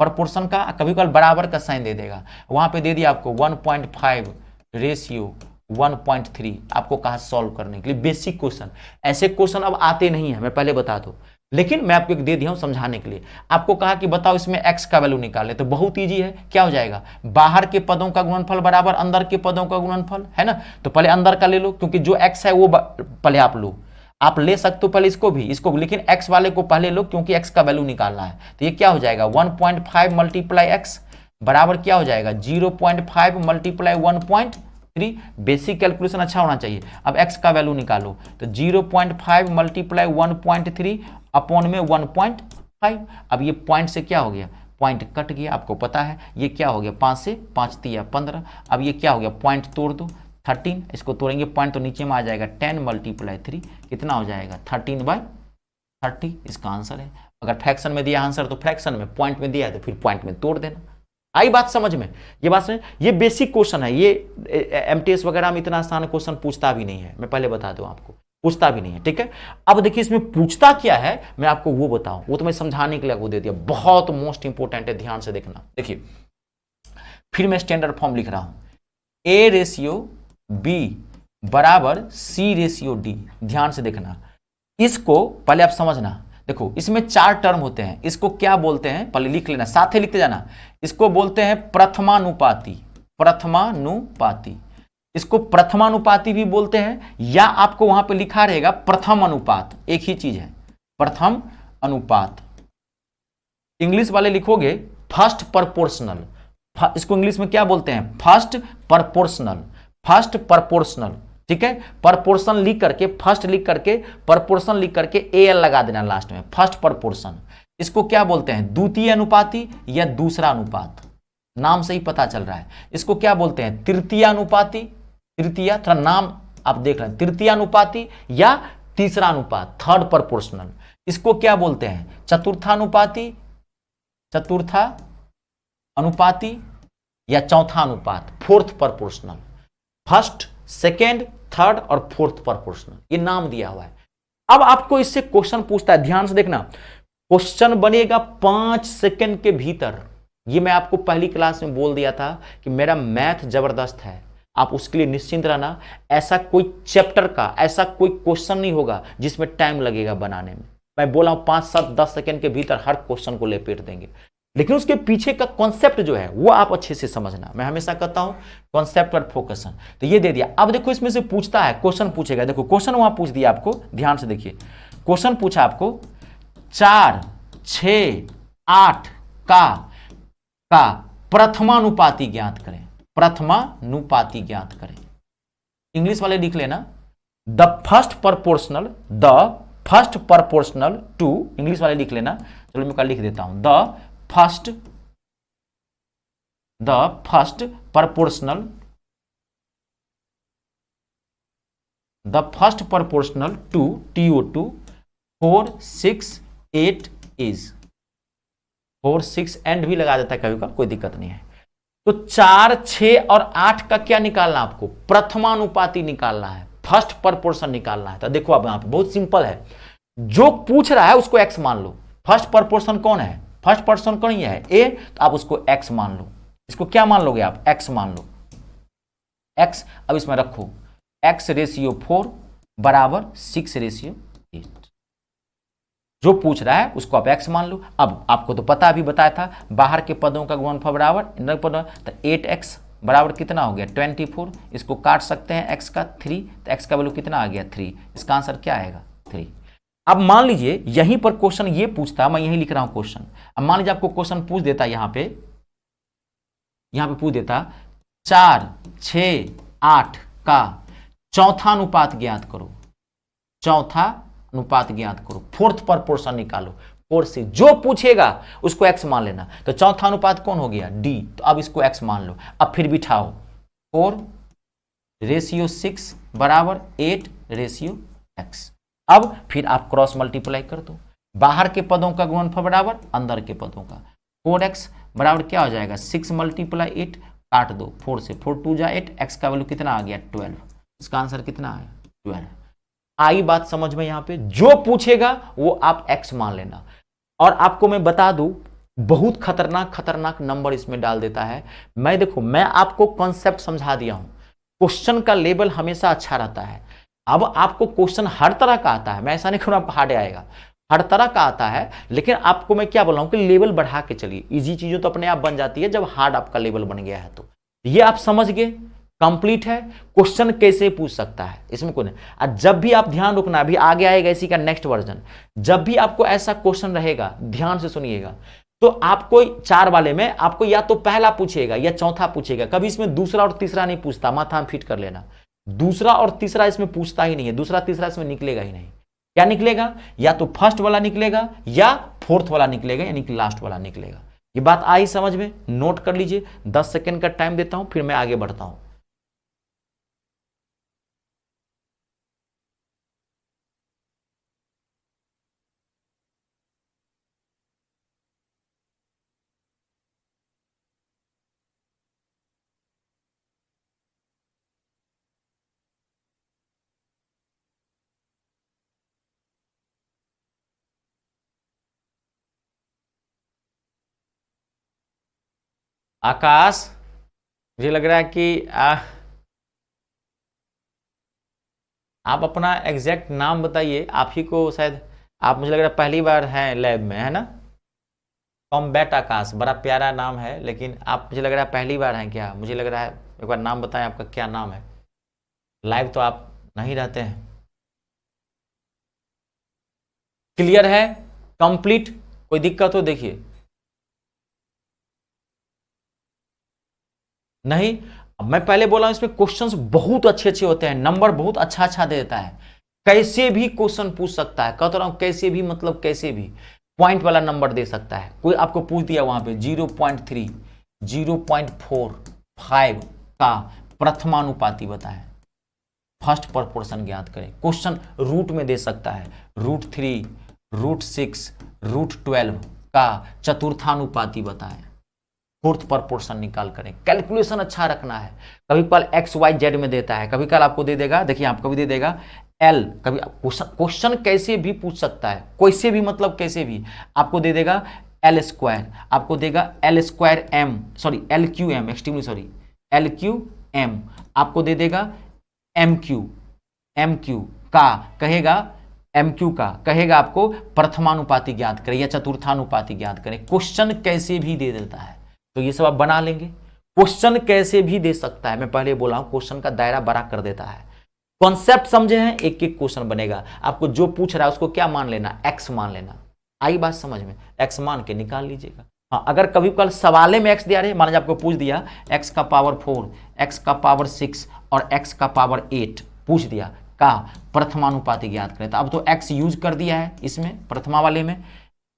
प्रपोर्शन का, कभी कभार बराबर का साइन दे देगा। वहां पे दे दिया आपको 1.5 रेशियो 1.3, आपको कहा सॉल्व करने के लिए बेसिक क्वेश्चन। ऐसे क्वेश्चन अब आते नहीं है, मैं पहले बता दूं, लेकिन मैं आपको एक दे दिया हूं समझाने के लिए। आपको कहा कि बताओ इसमें x का वैल्यू निकाले, तो बहुत इजी है, क्या हो जाएगा, बाहर के पदों का गुणनफल बराबर अंदर के पदों का गुणनफल, है ना। तो पहले अंदर का ले लो, क्योंकि जो x है वो पहले आप लो, आप ले सकते हो पहले इसको भी, लेकिन x वाले को पहले लो, क्योंकि x का वैल्यू निकालना है। तो ये क्या हो जाएगा, 1.5 मल्टीप्लाई x बराबर क्या हो जाएगा, 0.5 मल्टीप्लाई 1.3। बेसिक कैलकुलेशन अच्छा होना चाहिए। अब x का वैल्यू निकालो, तो 0.5 मल्टीप्लाई 1.3 अपॉन में 1.5। अब ये पॉइंट से क्या हो गया, पॉइंट कट गया, आपको पता है ये क्या हो गया, 5 से 5 तिया 15। अब ये क्या हो गया, पॉइंट तोड़ दो, 13, इसको तोड़ेंगे पॉइंट तो नीचे में आ जाएगा 10 मल्टीप्लाई 3, कितना हो जाएगा 13/30, इसका आंसर है। अगर फ्रैक्शन में दिया आंसर तो फ्रैक्शन में, पॉइंट में दिया है तो फिर पॉइंट में तोड़ देना। आई बात समझ में, ये बात समझ, ये बेसिक क्वेश्चन है। ये एमटीएस वगैरह में इतना आसान क्वेश्चन पूछता भी नहीं है, मैं पहले बता दूं आपको, पूछता भी नहीं है। ठीक है, अब देखिए इसमें पूछता क्या है, मैं आपको वो बताऊं, वो तो मैं समझाने के लिए आपको दे दिया, बहुत मोस्ट इंपोर्टेंट है, ध्यान से देखना। देखिए फिर मैं स्टैंडर्ड फॉर्म लिख रहा हूं, a रेशियो b बराबर c रेशियो d। ध्यान से देखना, इसको पहले आप समझना। देखो इसमें 4 टर्म होते हैं, इसको क्या बोलते हैं पहले लिख लेना, साथ ही लिखते जाना। इसको बोलते हैं प्रथमानुपाती, प्रथमानुपाती, इसको प्रथमानुपाती भी बोलते हैं, या आपको वहां पे लिखा रहेगा प्रथम अनुपात, एक ही चीज है, प्रथम अनुपात। इंग्लिश वाले लिखोगे फर्स्ट प्रपोर्शनल, इसको इंग्लिश में क्या बोलते हैं, फर्स्ट प्रपोर्शनल, फर्स्ट प्रपोर्शनल। ठीक है, प्रपोर्शन लिख करके, फर्स्ट लिख करके, प्रपोर्शन लिख करके एल लगा देना लास्ट में, फर्स्ट प्रपोर्शन। इसको क्या बोलते हैं, द्वितीय अनुपाती या दूसरा अनुपात, नाम से ही पता चल रहा है। इसको क्या बोलते हैं, तृतीय अनुपाती, तृतीय, थोड़ा नाम आप देख रहे हैं, तृतीय अनुपाती या तीसरा अनुपात, थर्ड प्रपोर्शनल। इसको क्या बोलते हैं, चतुर्थानुपाती, चतुर्था अनुपाती या चौथा अनुपात, fourth proportional. First, second, third और फोर्थ प्रपोर्शनल, ये नाम दिया हुआ है। अब आपको इससे क्वेश्चन पूछता है, ध्यान से देखना, क्वेश्चन बनेगा 5 सेकंड के भीतर। ये मैं आपको पहली क्लास में बोल दिया था कि मेरा मैथ जबरदस्त है, आप उसके लिए निश्चिंत रहना। ऐसा कोई चैप्टर का ऐसा कोई क्वेश्चन नहीं होगा जिसमें टाइम लगेगा बनाने में। मैं बोला हूं 5, 7, 10 सेकंड के भीतर हर क्वेश्चन को लपेट देंगे, लेकिन उसके पीछे का कॉन्सेप्ट जो है वो आप अच्छे से समझना। मैं हमेशा कहता हूं कॉन्सेप्ट पर फोकस। तो ये दे दिया। अब देखो इसमें से पूछता है, क्वेश्चन पूछेगा, देखो क्वेश्चन वहां पूछ दिया आपको, ध्यान से देखिए। क्वेश्चन पूछा आपको 4, 6, 8 का प्रथमानुपाती ज्ञात करें, प्रथमानुपाती ज्ञात करें। इंग्लिश वाले लिख लेना, the first proportional, the first proportional to, English वाले लिख लेना, चलो मैं कल लिख देता हूं, the first proportional, the first proportional to TO2 4, 6, 8 is 4, 6 and भी लगा देता है कभी का, कोई दिक्कत नहीं है। तो 4, 6 और 8 का क्या निकालना, आपको प्रथमानुपाती निकालना है, फर्स्ट प्रपोर्शन निकालना है। तो देखो अब यहां पे बहुत सिंपल है, जो पूछ रहा है उसको x मान लो। फर्स्ट प्रपोर्शन कौन है, फर्स्ट पर्सन कौन है ए, तो आप उसको x मान लो। इसको क्या मान लोगे आप, x मान लो, x। अब इसमें रखो x/4 बराबर 6/8। जो पूछ रहा है उसको आप x मान लो। अब आपको तो पता अभी बताया था बाहर के पदों का गुणनफल बराबर अंदर पदों, तो 8x बराबर कितना हो गया 24। इसको काट सकते हैं x का 3, तो x का वैल्यू कितना आ गया 3। इसका आंसर क्या आएगा 3। अब मान लीजिए यहीं पर क्वेश्चन ये पूछता, मैं यहीं लिख रहा हूं क्वेश्चन। अब मान लीजिए आपको क्वेश्चन पूछ देता यहां पे पूछ देता 4, 6, 8 का चौथा अनुपात ज्ञात करो, चौथा अनुपात ज्ञात करो, फोर्थ प्रपोर्शन निकालो। फोर्थ से जो पूछेगा उसको x मान लेना। तो चौथा अनुपात कौन हो गया d, तो अब इसको x मान लो। अब फिर बिठाओ 4/6 बराबर 8/x। अब फिर आप क्रॉस मल्टीप्लाई कर दो, बाहर के पदों का गुणनफल बराबर अंदर के पदों का। 4x बराबर क्या हो जाएगा 6 × 8, काट दो 4 से, 4 2 जा 8, x का वैल्यू कितना आ गया 12। इसका आंसर कितना आया 12। आई बात समझ में? यहां पे जो पूछेगा वो आप x मान लेना। और आपको मैं बता दूं बहुत खतरनाक नंबर इसमें डाल देता है। मैं आपको कॉन्सेप्ट समझा दिया हूं। क्वेश्चन का लेवल हमेशा अच्छा रहता है। अब आपको क्वेश्चन हर तरह का आता है, मैं ऐसा नहीं कहूँ आप हार्ड आएगा, हर तरह का आता है, लेकिन आपको मैं क्या बोल रहा हूं कि लेवल बढ़ा के चलिए। इजी चीजों तो अपने आप बन जाती है जब हार्ड आपका लेवल बन गया है। तो ये आप समझ गए, कंप्लीट है। क्वेश्चन कैसे पूछ सकता है इसमें कोई नहीं। जब भी आप ध्यान रखना, अभी आगे आएगा इसी का नेक्स्ट वर्जन, जब भी आपको ऐसा क्वेश्चन रहेगा ध्यान से सुनिएगा, तो आपको 4 वाले में आपको या तो पहला पूछेगा या चौथा पूछेगा। कभी इसमें दूसरा और तीसरा नहीं पूछता, माथा में फिट कर लेना। दूसरा और तीसरा इसमें पूछता ही नहीं है, दूसरा तीसरा इसमें निकलेगा ही नहीं। क्या निकलेगा, या तो फर्स्ट वाला निकलेगा या फोर्थ वाला निकलेगा, यानी कि लास्ट वाला निकलेगा। ये बात आई समझ में? नोट कर लीजिए, 10 सेकंड का टाइम देता हूं, फिर मैं आगे बढ़ता हूं। आकाश, मुझे लग रहा है कि आप अपना एग्जैक्ट नाम बताइए। आप ही को शायद, आप मुझे लग रहा है पहली बार हैं लैब में, है ना? कॉम्बैट आकाश, बड़ा प्यारा नाम है, लेकिन आप मुझे लग रहा है पहली बार हैं क्या? मुझे लग रहा है, एक बार नाम बताएं, आपका क्या नाम है? लाइव तो आप नहीं रहते हैं। क्लियर है? कंप्लीट? कोई दिक्कत हो देखिए। नहीं, मैं पहले बोला इसमें क्वेश्चंस बहुत अच्छे होते हैं, नंबर बहुत अच्छा दे देता है। कैसे भी क्वेश्चन पूछ सकता है, कहता रहा हूं कैसे भी, मतलब कैसे भी पॉइंट वाला नंबर दे सकता है। कोई आपको पूछ दिया वहां पे 0.3, 0.45 का प्रथमानुपाती बताएं, फर्स्ट प्रपोर्शन ज्ञात करें। क्वेश्चन रूट में दे सकता है, √3, √6, √12 का चतुर्थानुपाती बताएं, फोर्थ प्रपोर्शन निकाल करें। कैलकुलेशन अच्छा रखना है। कभी कल XYZ में देता है, कभी कल आपको दे देगा, देखिए आप कभी दे देगा L, कभी क्वेश्चन कैसे भी पूछ सकता है, कैसे भी मतलब कैसे भी आपको दे देगा L², आपको देगा L²M, sorry LQM, extremely sorry LQM, आपको दे देगा MQ का कहेगा, MQ का कहेगा आपको प्रथमानुपाती ज्ञात करें या चतुर्थानुपाती ज्ञात करें। क्वेश्चन कैसे भी दे देता है, तो ये सब आप बना लेंगे। क्वेश्चन कैसे भी दे सकता है, मैं पहले बोला हूं क्वेश्चन का दायरा बड़ा कर देता है। कॉन्सेप्ट समझे हैं? एक एक क्वेश्चन बनेगा, आपको जो पूछ रहा है उसको क्या मान लेना, x मान लेना। आई बात समझ में? x मान के निकाल लीजिएगा। हाँ, अगर कभी कल सवाले में x दिया रहे, मान लीजिए आपको पूछ दिया x का पावर 4, x का पावर 6 और x का पावर 8 पूछ दिया का प्रथमानुपाती ज्ञात करें, तो अब तो x यूज कर दिया है इसमें, प्रथमा वाले में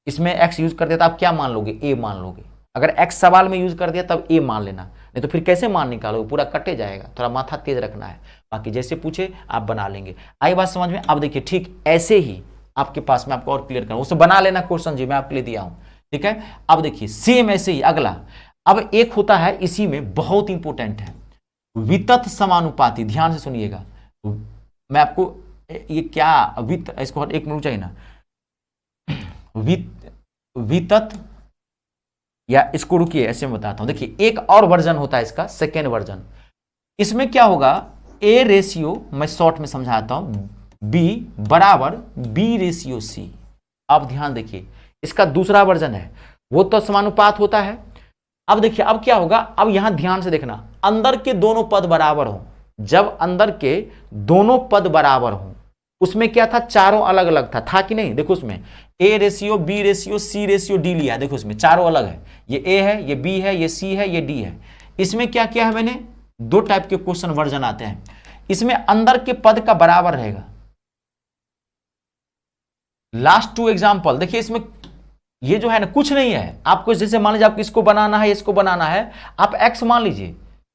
इसमें x यूज कर दिया, तो आप क्या मान लोगे, a मान लोगे। अगर x सवाल में यूज कर दिया तब a मान लेना, नहीं तो फिर कैसे मान निकालोगे, पूरा कटे जाएगा। थोड़ा माथा तेज रखना है, बाकी जैसे पूछे आप बना लेंगे। आई बात समझ में? अब देखिए ठीक ऐसे ही आपके पास में, आपको और क्लियर करना, उसे बना लेना क्वेश्चन जी मैं आपके लिए दिया हूं, ठीक है? अब देखिए सेम ऐसे ही अगला, अब एक होता है इसी में बहुत इंपॉर्टेंट है, वितत समानुपाती। ध्यान से सुनिएगा, मैं आपको ये क्या वित्त, इसको एक मिनट चाहिए ना, वितत या इसको रुकिए ऐसे मैं बताता हूं। देखिए एक और वर्जन होता है इसका, सेकेंड वर्जन। इसमें क्या होगा, ए रेशियो, मैं शॉर्ट में समझाता हूं, बी बराबर बी रेशियो सी। अब ध्यान देखिए, इसका दूसरा वर्जन है, वो तो समानुपात होता है। अब देखिए अब क्या होगा, अब यहां ध्यान से देखना, अंदर के दोनों पद बराबर हो, जब अंदर के दोनों पद बराबर हो, उसमें क्या था, चारों अलग अलग था कि नहीं। देखो उसमें A ratio, B ratio, C ratio, D लिया है। देखो इसमें चारों अलग है, ये ए है, ये बी है, ये सी है, ये डी है। इसमें क्या किया है मैंने, दो टाइप के क्वेश्चन वर्जन आते हैं। इसमें अंदर के पद का बराबर रहेगा। लास्ट टू एग्जाम्पल देखिए, इसमें ये जो है ना कुछ नहीं है, आपको जैसे मान लीजिए आपको इसको बनाना है, इसको बनाना है, आप एक्स मान लीजिए,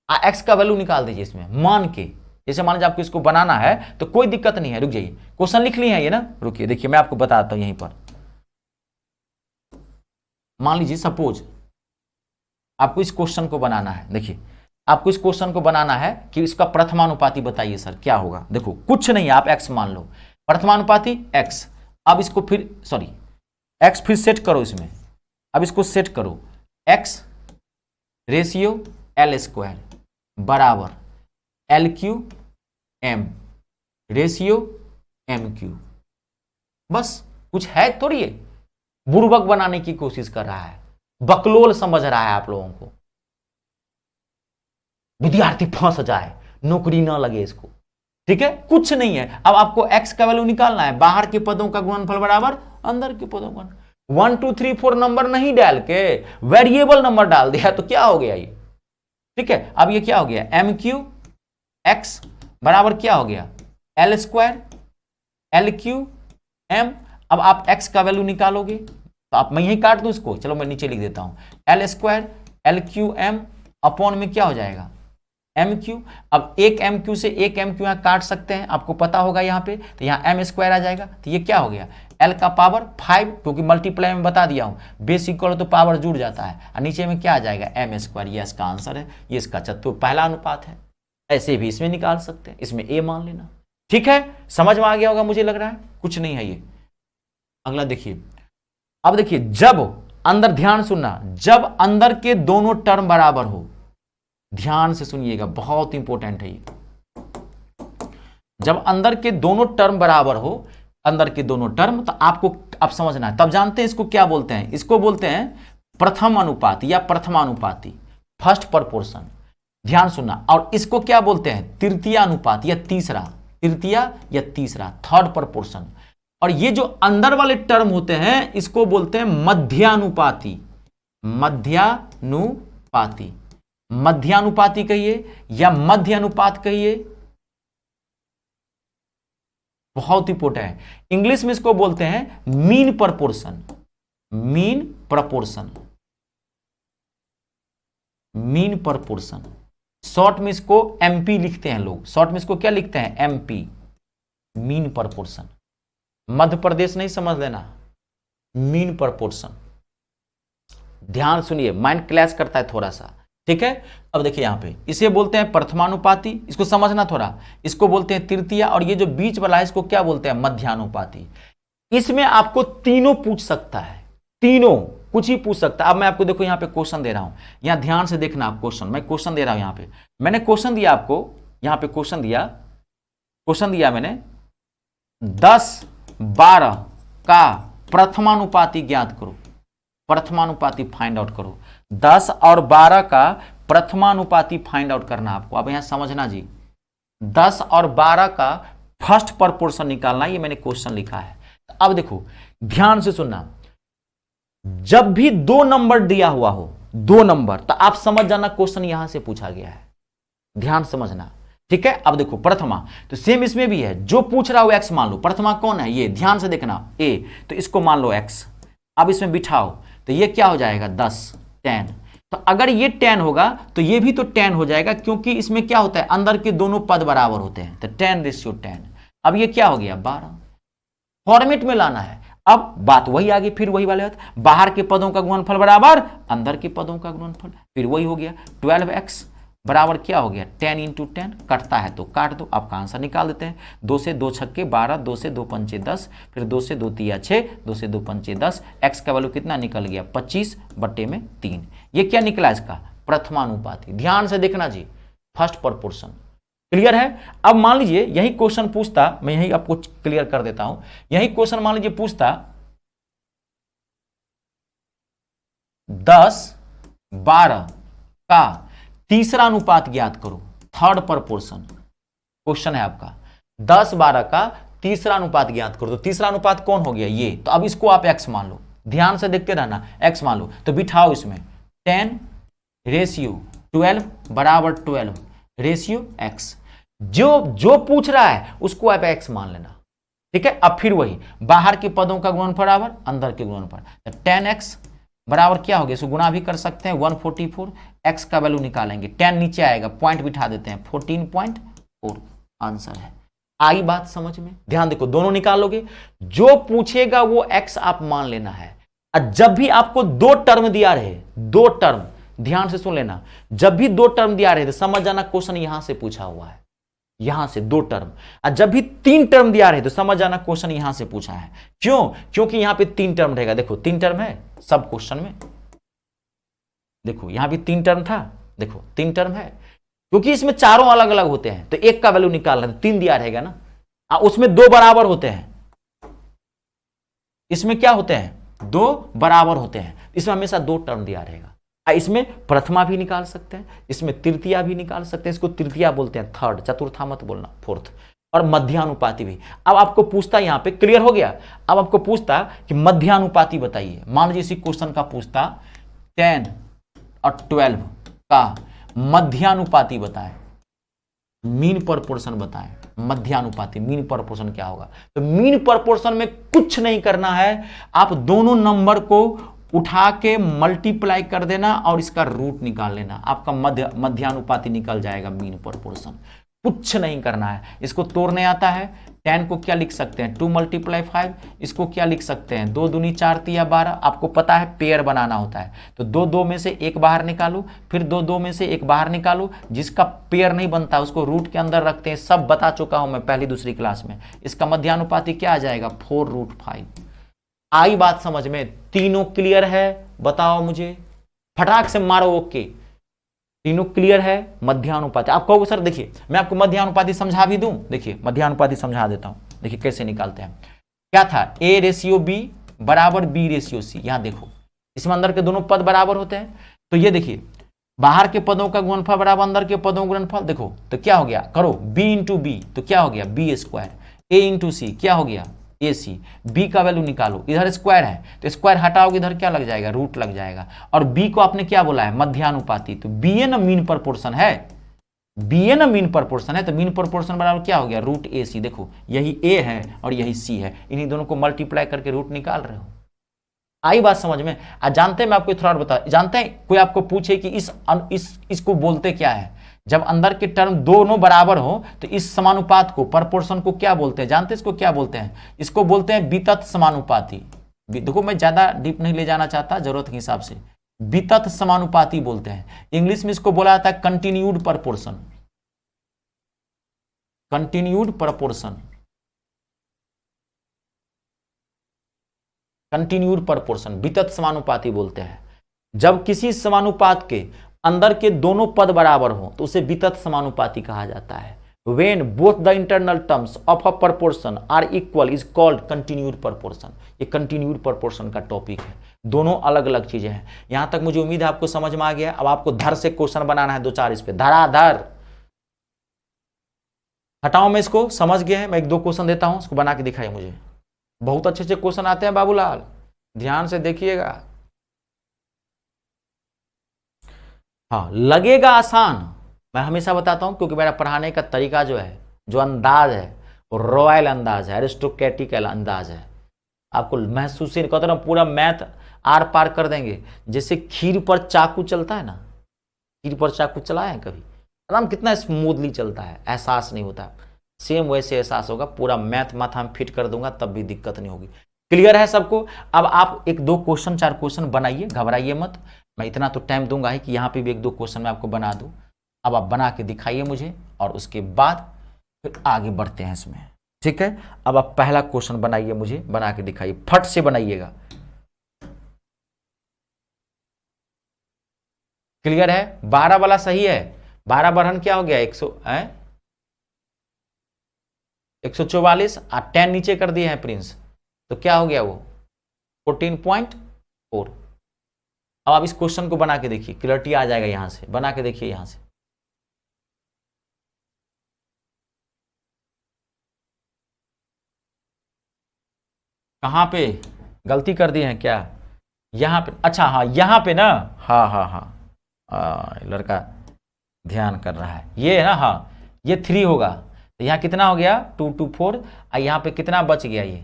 एक्स का वैल्यू निकाल दीजिए इसमें मान के। जैसे मान लीजिए आपको इसको बनाना है तो कोई दिक्कत नहीं है, रुक जाइए, क्वेश्चन लिख लिए हैं ये ना, रुकिए देखिए मैं आपको बताता हूं यहीं पर। मान लीजिए सपोज आपको इस क्वेश्चन को बनाना है, देखिए आपको इस क्वेश्चन को बनाना है कि इसका प्रथमानुपाती बताइए सर क्या होगा। देखो कुछ नहीं है, आप एक्स मान लो, प्रथमानुपाती एक्स। अब इसको फिर सॉरी एक्स फिर सेट करो इसमें, अब इसको सेट करो, एक्स रेशियो एल स्क्वायर बराबर L Q M ratio M Q. बस कुछ है थोड़ी, ये बुर्बक बनाने की कोशिश कर रहा है, बकलोल समझ रहा है आप लोगों को, विद्यार्थी फंस जाए, नौकरी ना लगे इसको, ठीक है। कुछ नहीं है, अब आपको x का वैल्यू निकालना है, बाहर के पदों का गुणनफल बराबर अंदर के पदों का। 1 2 3 4 नंबर नहीं डाल के वेरिएबल नंबर डाल दिया तो क्या हो गया ये, ठीक है। अब ये क्या हो गया, एम क्यू एक्स बराबर क्या हो गया, L square L Q M. अब आप x का वैल्यू निकालोगे तो आप, मैं यही काट दूं इसको, चलो मैं नीचे लिख देता हूं, L square L Q M upon में क्या हो जाएगा, एम क्यू। अब एक एम क्यू से एक एम क्यू यहां काट सकते हैं, आपको पता होगा यहां पे, तो यहां एम स्क्वायर आ जाएगा, तो ये क्या हो गया, एल का पावर 5, क्योंकि मल्टीप्लाई में बता दिया हूं, बेस इक्वल तो पावर जुड़ जाता है, और नीचे में क्या आ जाएगा, एम स्क्वायर। ये इसका आंसर है, ये इसका पहला अनुपात है। ऐसे भी इसमें निकाल सकते हैं, इसमें ए मान लेना, ठीक है। समझ में आ गया होगा मुझे लग रहा है, कुछ नहीं है ये। अगला देखिए, अब देखिए जब अंदर, ध्यान सुनना, जब अंदर के दोनों टर्म बराबर हो, ध्यान से सुनिएगा बहुत इंपॉर्टेंट है ये, जब अंदर के दोनों टर्म बराबर हो, अंदर के दोनों टर्म, तो आपको अब समझना है, तब जानते हैं इसको क्या बोलते हैं, इसको बोलते हैं प्रथम अनुपात या प्रथमानुपाती, फर्स्ट प्रपोर्शन। ध्यान सुनना, और इसको क्या बोलते हैं, तृतीय अनुपात या तीसरा, तृतीय या तीसरा, थर्ड प्रपोर्शन। और ये जो अंदर वाले टर्म होते हैं इसको बोलते हैं मध्यानुपाती, मध्यानुपाती, मध्यानुपाती कहिए या मध्य अनुपात कहिए, बहुत इंपॉर्टेंट है। इंग्लिश में इसको बोलते हैं mean proportion, mean proportion, mean proportion. Short में इसको एमपी लिखते हैं लोग, शॉर्ट में इसको क्या लिखते हैं, MP, mean proportion. Madhya Pradesh नहीं समझ लेना, मीन प्रपोर्शन। ध्यान सुनिए, माइंड क्लैश करता है थोड़ा सा, ठीक है। अब देखिए यहां पे इसे बोलते हैं प्रथमानुपाती, इसको समझना थोड़ा, इसको बोलते हैं तृतीय, और ये जो बीच वाला है इसको क्या बोलते हैं, मध्यानुपाती। इसमें आपको तीनों पूछ सकता है, तीनों कुछ ही पूछ सकता है। अब मैं आपको देखो यहां पे क्वेश्चन दे रहा हूं, यहां ध्यान से देखना आप क्वेश्चन, मैं क्वेश्चन दे रहा हूं, यहां पे मैंने क्वेश्चन दिया आपको, यहां पे क्वेश्चन दिया मैंने 10 12 का प्रथमानुपाती ज्ञात करो, प्रथमानुपाती फाइंड आउट करो। 10 और 12 का प्रथमानुपाती फाइंड आउट करना आपको। अब यहां समझना जी, 10 और 12 का फर्स्ट प्रपोर्शन निकालना, ये मैंने क्वेश्चन लिखा है। अब देखो ध्यान से सुनना, जब भी 2 नंबर दिया हुआ हो, 2 नंबर, तो आप समझ जाना क्वेश्चन यहां से पूछा गया है, ध्यान समझना, ठीक है। अब देखो प्रथमा, तो सेम इसमें भी है, जो पूछ रहा हो एक्स मान लो, प्रथमा कौन है ये, ध्यान से देखना, ए, तो इसको मान लो एक्स। अब इसमें बिठाओ तो ये क्या हो जाएगा, 10 10। तो अगर ये 10 होगा तो ये भी तो 10 हो जाएगा, क्योंकि इसमें क्या होता है, अंदर के दोनों पद बराबर होते हैं, तो 10:10। अब ये क्या हो गया, 12। फॉर्मेट में लाना है। अब बात वही आ गई, फिर वही वाले बात, बाहर के पदों का गुणनफल बराबर अंदर के पदों का गुणनफल, फिर वही हो गया 12x बराबर क्या हो गया 10 इंटू 10, कटता है तो काट दो, आपका आंसर निकाल देते हैं। 2 से 2 छक्के 12, 2 से 2 पंचे 10, फिर 2 से 2 तिया 6, 2 से 2 पंचे 10, एक्स का वैल्यू कितना निकल गया 25/3। ये क्या निकला इसका प्रथमानुपाती। ध्यान से देखना जी, फर्स्ट प्रोपोर्शन। क्लियर है। अब मान लीजिए यही क्वेश्चन पूछता, मैं यही आपको क्लियर कर देता हूं, यही क्वेश्चन मान लीजिए पूछता 10/12 का तीसरा अनुपात ज्ञात करो, थर्ड प्रोपोर्शन क्वेश्चन है आपका। 10/12 का तीसरा अनुपात ज्ञात करो, तो तीसरा अनुपात कौन हो गया ये, तो अब इसको आप x मान लो, ध्यान से देखते रहना, x मान लो, तो बिठाओ इसमें 10/12 बराबर 12 रेशियो x। जो पूछ रहा है उसको आप x मान लेना, ठीक है। अब फिर वही बाहर के पदों का गुणनफल बराबर अंदर के गुणनफल, तो 10x बराबर क्या हो गया, इसको गुणा भी कर सकते हैं 144, x का वैल्यू निकालेंगे, 10 नीचे आएगा, पॉइंट बिठा देते हैं 14.4 आंसर है। आई बात समझ में। ध्यान देखो, दोनों निकालोगे, जो पूछेगा वो x आप मान लेना है। और जब भी आपको दो टर्म दिया रहे, दो टर्म, ध्यान से सुन लेना, जब भी दो टर्म दिया रहे तो समझ जाना क्वेश्चन यहां से पूछा हुआ है, यहां से दो टर्म। और जब भी तीन टर्म दिया रहे तो समझ जाना क्वेश्चन यहां से पूछा है। क्यों? क्योंकि यहां पे तीन टर्म रहेगा। देखो तीन टर्म है सब क्वेश्चन में, देखो यहां भी तीन टर्म था, देखो तीन टर्म है, क्योंकि इसमें चारों अलग अलग होते हैं, तो एक का वैल्यू निकालना है, तीन दिया रहेगा ना, उसमें दो बराबर होते हैं, इसमें क्या होते हैं, दो बराबर होते हैं, इसमें हमेशा दो टर्म दिया रहेगा। इसमें प्रथमा भी निकाल सकते हैं, इसमें तृतीया भी निकाल सकते हैं, इसको तृतीया बोलते हैं, थर्ड, चतुर्था मत बोलना, फोर्थ, और मध्यानुपाती भी। अब आपको पूछता, यहां पे क्लियर हो गया। अब आपको पूछता कि मध्यानुपाती बताइए, मान लीजिए इसी क्वेश्चन का पूछता 10 और 12 का मध्यानुपाती बताएं, मीन प्रोपोर्शन बताएं, मध्यानुपाती मीन प्रोपोर्शन क्या होगा। तो मीन प्रोपोर्शन में कुछ नहीं करना है, आप दोनों नंबर को उठा के मल्टीप्लाई कर देना और इसका रूट निकाल लेना, आपका मध्यानुपाती निकल जाएगा, मीन प्रोपोर्शन। कुछ नहीं करना है। इसको तोड़ने आता है, 10 को क्या लिख सकते हैं 2 × 5, इसको क्या लिख सकते हैं 2 दूनी 4 तिया 12। आपको पता है पेयर बनाना होता है, तो 2 2 में से एक बाहर निकालो, फिर 2 2 में से एक बाहर निकालो, जिसका पेयर नहीं बनता उसको रूट के अंदर रखते हैं। सब बता चुका हूं मैं पहली दूसरी क्लास में। इसका मध्यानुपाती क्या आ जाएगा 4√5। आई बात समझ में? तीनों क्लियर है? बताओ मुझे, फटाक से मारो ओके। तीनों क्लियर है? मध्यानुपाती। आप कहोगे सर देखिए मैं आपको मध्यानुपाती समझा भी दूं, देखिए मध्यानुपाती समझा देता हूं, देखिए कैसे निकालते हैं। क्या था A/B बराबर B/C। यहां देखो इसमें अंदर के दोनों पद बराबर होते हैं, तो ये देखिए बाहर के पदों का गुणनफल बराबर अंदर के पदों का गुणनफल। देखो तो क्या हो गया, करो B × B तो क्या हो गया B², A × C क्या हो गया AC, B का वैल्यू निकालो, इधर स्क्वायर है तो स्क्वायर हटाओगे इधर क्या लग जाएगा रूट लग जाएगा, और B को आपने क्या बोला है मध्यानुपाती, तो BA ना मीन प्रोपोर्शन है, BA ना मीन प्रोपोर्शन है, तो मीन प्रोपोर्शन बराबर क्या हो गया √AC। देखो यही A है और यही C है, इन्हीं दोनों को मल्टीप्लाई करके रूट निकाल रहे हो। आई बात समझ में? जानते हैं मैं आपको थोड़ा बता, जानते हैं कोई आपको पूछे कि इसको बोलते क्या है, जब अंदर के टर्म दोनों बराबर हो तो इस समानुपात को प्रोपोर्शन को क्या बोलते हैं, जानते हैं इसको क्या बोलते हैं? इसको बोलते हैं वितत समानुपाती। देखो मैं ज्यादा डीप नहीं ले जाना चाहता, जरूरत के हिसाब से वितत समानुपाती बोलते हैं। इंग्लिश में इसको बोला जाता है continued proportion, continued proportion, continued proportion, वितत समानुपाती बोलते हैं। जब किसी समानुपात के अंदर के दोनों पद बराबर हो तो उसे वितत समानुपाती कहा जाता है। When both the internal terms of a proportion are equal is called continued proportion। ये continued proportion का टॉपिक है, दोनों अलग अलग चीजें हैं। यहां तक मुझे उम्मीद है आपको समझ में आ गया। अब आपको धर से क्वेश्चन बनाना है 2-4 इस पे, धराधर। हटाओ मैं इसको, समझ गए हैं। मैं 1-2 क्वेश्चन देता हूं, उसको बना के दिखाइए मुझे। बहुत अच्छे अच्छे क्वेश्चन आते हैं बाबूलाल, ध्यान से देखिएगा। हाँ लगेगा आसान, मैं हमेशा बताता हूं, क्योंकि मेरा पढ़ाने का तरीका जो है, जो अंदाज है वो रॉयल अंदाज है, एरिस्टोक्रेटिकल अंदाज है। आपको महसूस ही नहीं कहता ना, पूरा मैथ आर पार कर देंगे। जैसे खीर पर चाकू चलता है ना, खीर पर चाकू चलाए हैं कभी, एकदम कितना स्मूथली चलता है, एहसास नहीं होता। सेम वैसे एहसास होगा, पूरा मैथ माथा में फिट कर दूंगा तब भी दिक्कत नहीं होगी। क्लियर है सबको? अब आप 1-2 क्वेश्चन 4 क्वेश्चन बनाइए, घबराइए मत। मैं इतना तो टाइम दूंगा ही कि यहाँ पे भी 1-2 क्वेश्चन मैं आपको बना दूं। अब आप बना के दिखाइए मुझे और उसके बाद फिर आगे बढ़ते हैं इसमें, ठीक है। अब आप पहला क्वेश्चन बनाइए, मुझे बना के दिखाइए, फट से बनाइएगा। क्लियर है? 12 वाला सही है। 12 बढ़न क्या हो गया? 144 और 10 नीचे कर दिए हैं प्रिंस, तो क्या हो गया वो? 14.4। अब आप इस क्वेश्चन को बना के देखिए, क्लियरिटी आ जाएगा। यहां से बना के देखिए, यहां से कहां पे गलती कर दिए हैं क्या? यहां पे, अच्छा हाँ यहां पे ना, हाँ हाँ हाँ, लड़का ध्यान कर रहा है, ये है ना, हाँ ये 3 होगा, तो यहाँ कितना हो गया? 2 2 4, और यहाँ पे कितना बच गया? ये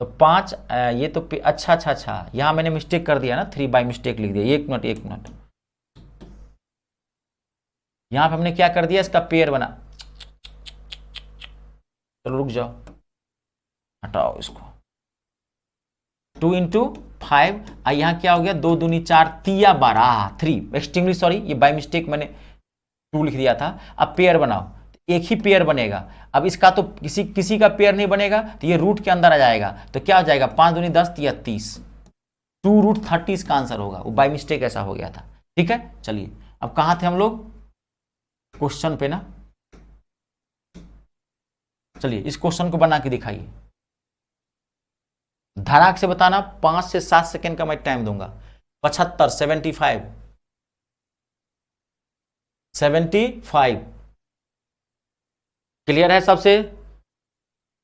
तो 5, ये तो अच्छा अच्छा अच्छा, यहाँ मैंने मिस्टेक कर दिया ना, 3 बाई मिस्टेक लिख दिया। एक मिनट एक मिनट, यहाँ पे हमने क्या कर दिया? इसका पेयर बना, चलो रुक जाओ, हटाओ इसको। 2 इंटू 5, और यहाँ क्या हो गया? 2 दूनी 4, तिया 12, 3 एक्सट्रीमली सॉरी, ये बाई मिस्टेक मैंने 2 लिख दिया था। अब पेयर बनाओ, एक ही पेयर बनेगा। अब इसका तो किसी का पेयर नहीं बनेगा, तो ये रूट के अंदर आ जाएगा, तो क्या हो जाएगा? 5 दूनी 10, तिया 30, 2√30 इसका आंसर होगा। वो बाई मिस्टेक ऐसा हो गया था, ठीक है। चलिए अब कहां थे हम लोग? क्वेश्चन पे ना, चलिए इस क्वेश्चन को बना के दिखाइए, धड़ाक से बताना। 5 से 7 सेकेंड का मैं टाइम दूंगा। 75, 75 क्लियर है? सबसे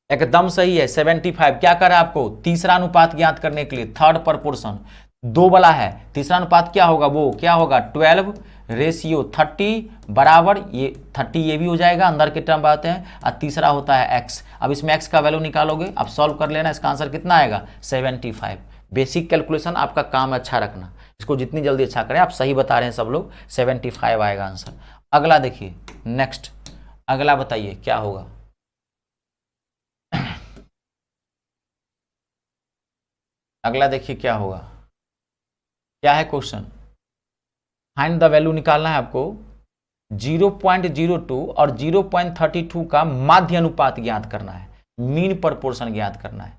एकदम सही है, 75। क्या कर रहा है आपको? तीसरा अनुपात ज्ञात करने के लिए, थर्ड प्रपोर्शन 2 वाला है। तीसरा अनुपात क्या होगा? वो क्या होगा? 12:30 बराबर, ये 30 ये भी हो जाएगा, अंदर के टर्म आते हैं, और तीसरा होता है x। अब इसमें x का वैल्यू निकालोगे, अब सॉल्व कर लेना, इसका आंसर कितना आएगा? 75। बेसिक कैलकुलेशन आपका काम है अच्छा रखना, इसको जितनी जल्दी अच्छा करें। आप सही बता रहे हैं सब लोग, 75 आएगा आंसर। अगला देखिए, नेक्स्ट अगला बताइए क्या होगा? अगला देखिए क्या होगा, क्या है क्वेश्चन? फाइंड द वैल्यू निकालना है आपको। 0.02 और 0.32 का माध्य अनुपात ज्ञात करना है, मीन प्रपोर्शन ज्ञात करना है।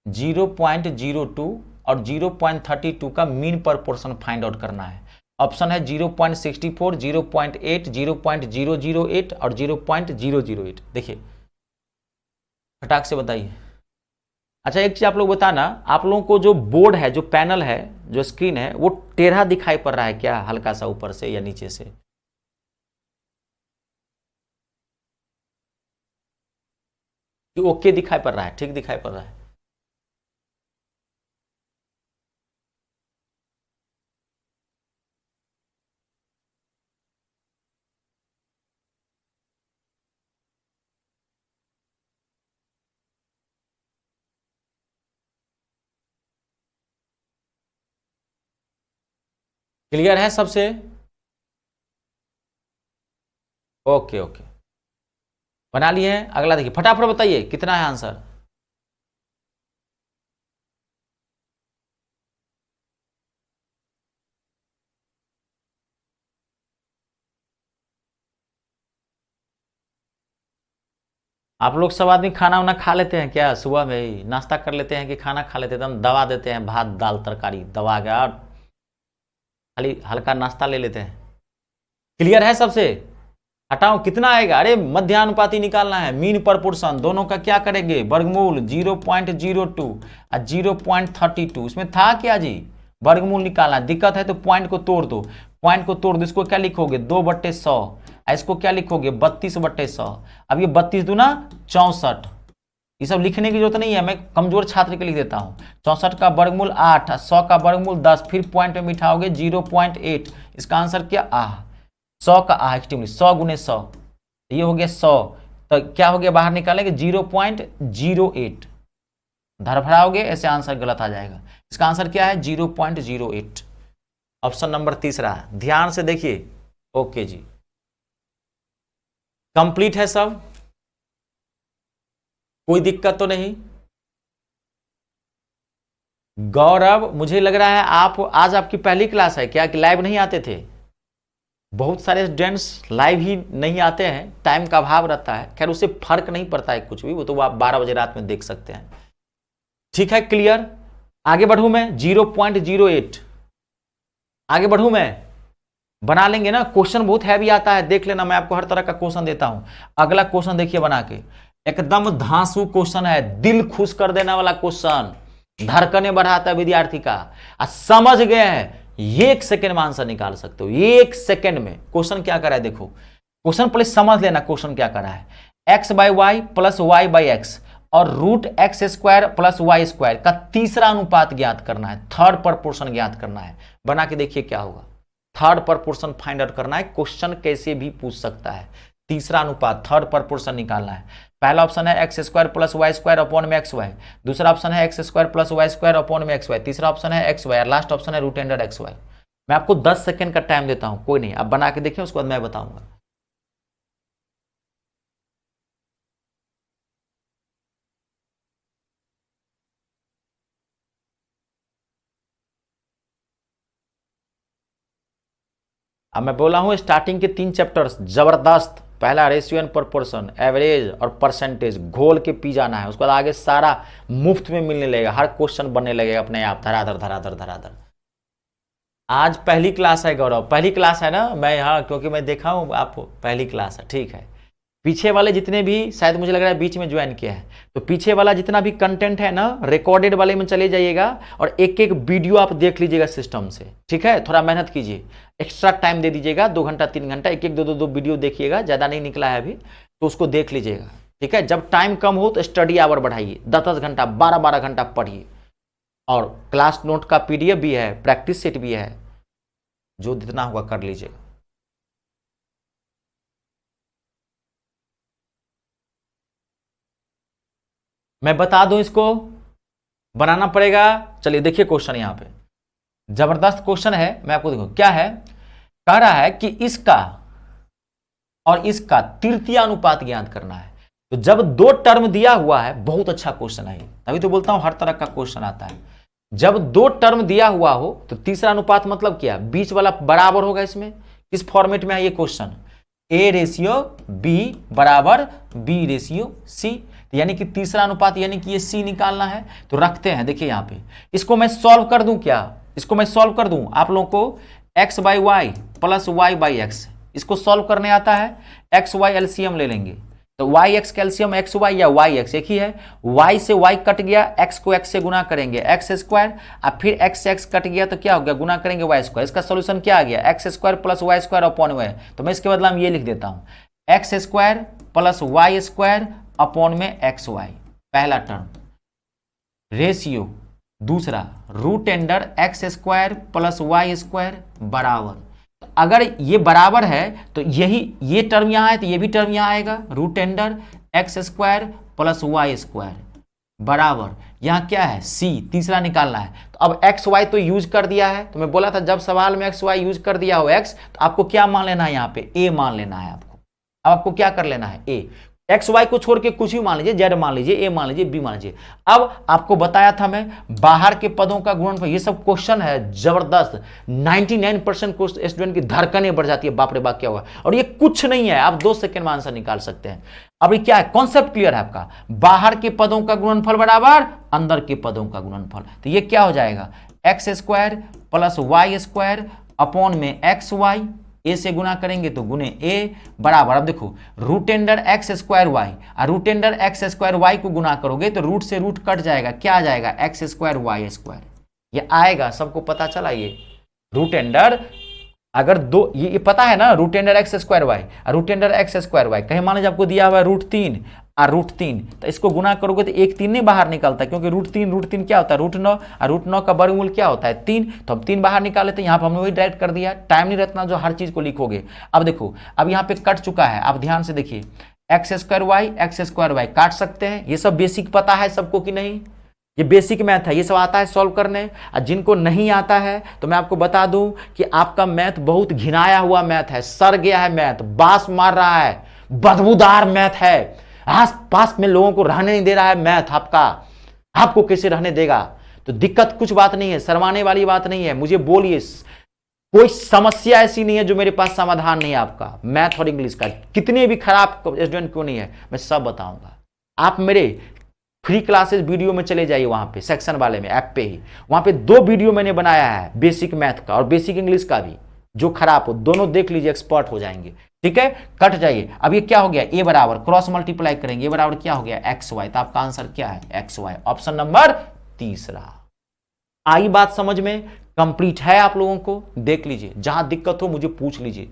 0.02 और 0.32 का मीन प्रपोर्शन फाइंड आउट करना है। ऑप्शन है 0.64, 0.8, 0.008 और 0.008। देखिए फटाक से बताइए। अच्छा एक चीज आप लोग बताना, आप लोगों को जो बोर्ड है, जो पैनल है, जो स्क्रीन है, वो टेढ़ा दिखाई पड़ रहा है क्या? हल्का सा ऊपर से या नीचे से? ओके दिखाई पड़ रहा है? ठीक दिखाई पड़ रहा है? क्लियर है सबसे? ओके ओके, बना लिए हैं। अगला देखिए, फटाफट बताइए कितना है आंसर? आप लोग सब आदमी खाना वाना खा लेते हैं क्या? सुबह में ही नाश्ता कर लेते हैं कि खाना खा लेते हैं? एकदम दबा देते हैं, भात दाल तरकारी दबा गया, खाली हल्का नाश्ता ले लेते हैं। क्लियर है सबसे? हटाओ, कितना आएगा? अरे मध्यानुपाती निकालना है, मीन प्रपोर्शन, दोनों का क्या करेंगे? वर्गमूल। 0.02 और 0.32, इसमें था क्या जी? वर्गमूल निकालना। दिक्कत है तो पॉइंट को तोड़ दो, पॉइंट को तोड़ दो। इसको क्या लिखोगे? 2/100। इसको क्या लिखोगे? 32/100। अब ये 32 दूना 64, ये सब लिखने की जरूरत नहीं है, मैं कमजोर छात्र के लिख देता हूं। 64 का वर्गमूल 8, 100 का वर्गमूल 10, फिर पॉइंट में मिठाओगे 0.8। इसका आंसर क्या? 100 का एक्सट्रीमली 100 गुने 100, ये हो गया 100। तो क्या हो गया? बाहर निकालेंगे 0.08, धरफड़ाओगे ऐसे आंसर गलत आ जाएगा। इसका आंसर क्या है? 0.08। ऑप्शन नंबर तीसरा, ध्यान से देखिए। ओके जी, कंप्लीट है सब, कोई दिक्कत तो नहीं? गौरव, मुझे लग रहा है आप आज आपकी पहली क्लास है क्या, कि लाइव नहीं आते थे? बहुत सारे स्टूडेंट्स लाइव ही नहीं आते हैं, टाइम का अभाव रहता है, खैर उससे फर्क नहीं पड़ता है कुछ भी, वो तो आप 12 बजे रात में देख सकते हैं। ठीक है, क्लियर। आगे बढ़ूं मैं, 0.08 आगे बढ़ूं मैं, बना लेंगे ना। क्वेश्चन बहुत हैवी आता है, देख लेना, मैं आपको हर तरह का क्वेश्चन देता हूं। अगला क्वेश्चन देखिए बना के, एकदम धांसू क्वेश्चन है, दिल खुश कर देने वाला क्वेश्चन, धड़कने बढ़ाता है विद्यार्थी का। समझ गए हैं, 1 सेकेंड में आंसर निकाल सकते हो, 1 सेकेंड में। क्वेश्चन क्या करा है देखो, क्वेश्चन पहले समझ लेना क्वेश्चन क्या करा है। x by Y plus Y by x और root x square plus Y square का तीसरा अनुपात ज्ञात करना है, थर्ड प्रपोर्शन ज्ञात करना है। बना के देखिए क्या होगा, थर्ड प्रपोर्शन फाइंड आउट करना है। क्वेश्चन कैसे भी पूछ सकता है, तीसरा अनुपात थर्ड प्रपोर्शन निकालना है। पहला ऑप्शन है X square plus Y square upon में एक्स वाई, दूसरा ऑप्शन है X square plus Y square upon में एक्स वाई, तीसरा ऑप्शन है एक्स वाई और लास्ट ऑप्शन है रूट अंडर एक्स वाई। मैं आपको 10 सेकंड का टाइम देता हूं, कोई नहीं, आप बना के देखिए, उसके बाद मैं बताऊंगा। अब मैं बोला हूं स्टार्टिंग के 3 चैप्टर्स जबरदस्त, पहला रेशियो एंड प्रोपोर्शन, एवरेज और परसेंटेज, घोल के पी जाना है। उसके बाद आगे सारा मुफ्त में मिलने लगेगा, हर क्वेश्चन बनने लगेगा अपने आप, धराधर धराधर धराधर। आज पहली क्लास है गौरव, पहली क्लास है ना, मैं यहाँ क्योंकि मैं देखा हूँ आप पहली क्लास है, ठीक है। पीछे वाले जितने भी, शायद मुझे लग रहा है बीच में ज्वाइन किया है, तो पीछे वाला जितना भी कंटेंट है ना, रिकॉर्डेड वाले में चले जाइएगा और एक एक वीडियो आप देख लीजिएगा सिस्टम से, ठीक है। थोड़ा मेहनत कीजिए, एक्स्ट्रा टाइम दे दीजिएगा, 2 घंटा 3 घंटा, एक एक दो वीडियो देखिएगा, ज़्यादा नहीं निकला है अभी, तो उसको देख लीजिएगा, ठीक है। जब टाइम कम हो तो स्टडी आवर बढ़ाइए, 10-10 घंटा 12-12 घंटा पढ़िए। और क्लास नोट का PDF भी है, प्रैक्टिस सेट भी है, जो जितना होगा कर लीजिएगा। मैं बता दूं, इसको बनाना पड़ेगा। चलिए देखिए क्वेश्चन, यहां पे जबरदस्त क्वेश्चन है, मैं आपको देखो क्या है। कह रहा है कि इसका और इसका तृतीय अनुपात ज्ञात करना है। तो जब 2 टर्म दिया हुआ है, बहुत अच्छा क्वेश्चन है, तभी तो बोलता हूं हर तरह का क्वेश्चन आता है। जब 2 टर्म दिया हुआ हो तो तीसरा अनुपात मतलब क्या, बीच वाला बराबर होगा। इसमें किस फॉर्मेट में है ये क्वेश्चन, A रेशियो B बराबर B रेशियो C, यानी कि तीसरा अनुपात, यानी कि ये C निकालना है। तो रखते हैं, देखिए यहां पे, इसको मैं सॉल्व कर दूं क्या, इसको मैं सॉल्व कर दूं, आप लोगों को x by Y plus Y by X, इसको सॉल्व करने आता है। एक्स वाई एलसीएम ले लेंगे, तो Y X calcium X Y या वाई एक्स एक ही है, वाई से वाई कट गया, एक्स को एक्स से गुना करेंगे एक्स स्क्वायर, अब फिर एक्स से एक्स कट गया तो क्या हो गया, गुना करेंगे वाई स्क्वायर। इसका सोल्यूशन क्या आ गया, X square plus Y square upon Y. तो मैं इसके बदला में ये लिख देता हूं, X square plus Y square upon में एक्स वाई, पहला टर्म, रेशियो दूसरा root under x square plus Y square बराबर। अगर ये बराबर है तो यही, ये टर्म यहां है तो ये भी टर्म यहां आएगा, root under x square plus Y square बराबर, यहां क्या है C, तीसरा निकालना है। तो अब एक्स वाई तो यूज कर दिया है, तो मैं बोला था जब सवाल में एक्स वाई यूज कर दिया हो एक्स, तो आपको क्या मान लेना है, यहां पे A मान लेना है आपको। अब आपको क्या कर लेना है, A, एक्स वाई को छोड़ के कुछ भी मान लीजिए, जेड मान लीजिए, ए मान लीजिए, बी मान लीजिए। अब आपको बताया था मैं बाहर के पदों का गुणनफल, ये सब क्वेश्चन है जबरदस्त, 99% स्टूडेंट की धड़कनें बढ़ जाती है, बाप रे बाप क्या होगा। और ये कुछ नहीं है, आप 2 सेकंड में आंसर निकाल सकते हैं। अब ये क्या है, कॉन्सेप्ट क्लियर है आपका, बाहर के पदों का गुणनफल बराबर अंदर के पदों का गुणनफल। तो ये क्या हो जाएगा, x square plus Y square upon में एक्स वाई, ए से गुना करेंगे तो गुने ए बराबर, अब देखो root under x square y, और root under x square y को गुना करोगे तो रूट से रूट कट जाएगा, क्या आ जाएगा, एक्स स्क्वायर वाई स्क्वायर, ये आएगा, सबको पता चला। ये रूट अंडर, अगर दो ये पता है ना, root under x square y और root under x square y, कहीं मान लीजिए आपको दिया हुआ है √3 और √3, तो इसको गुना करोगे तो 1 3 नहीं बाहर निकलता, क्योंकि √3 क्या होता है, √9, और √9 का वर्गमूल क्या होता है 3, तो हम 3 बाहर निकाले थे। यहाँ पर हमने वही डायरेक्ट कर दिया, टाइम नहीं रहता जो हर चीज को लिखोगे। अब देखो, अब यहाँ पे कट चुका है, अब ध्यान से देखिए, एक्स स्क्वायर वाई काट सकते हैं, ये सब बेसिक पता है सबको कि नहीं, ये बेसिक मैथ है, ये सब आता है सॉल्व करने। और जिनको नहीं आता है तो मैं आपको बता दूं कि आपका मैथ बहुत घिनाया हुआ मैथ है, सड़ गया है मैथ, बास मार रहा है, बदबूदार मैथ है, आस पास में लोगों को रहने नहीं दे रहा है मैथ आपका, आपको कैसे रहने देगा। तो दिक्कत कुछ बात नहीं है, शर्माने वाली बात नहीं है, मुझे बोलिए, कोई समस्या ऐसी नहीं है जो मेरे पास समाधान नहीं है आपका, मैथ और इंग्लिश का। कितने भी खराब स्टूडेंट क्यों नहीं है, मैं सब बताऊंगा। आप मेरे फ्री क्लासेस वीडियो में चले जाइए, वहां पे सेक्शन वाले में ऐप पे ही, वहां पे 2 वीडियो मैंने बनाया है, बेसिक मैथ का और बेसिक इंग्लिश का भी। जो खराब हो दोनों देख लीजिए, एक्सपर्ट हो जाएंगे। ठीक है, कट जाइए। अब ये क्या हो गया, ए बराबर क्रॉस मल्टीप्लाई करेंगे, ए बराबर क्या हो गया एक्स वाई, तो आपका आंसर क्या है एक्स वाई, ऑप्शन नंबर तीसरा। आई बात समझ में, कंप्लीट है आप लोगों को। देख लीजिए, जहां दिक्कत हो मुझे पूछ लीजिए।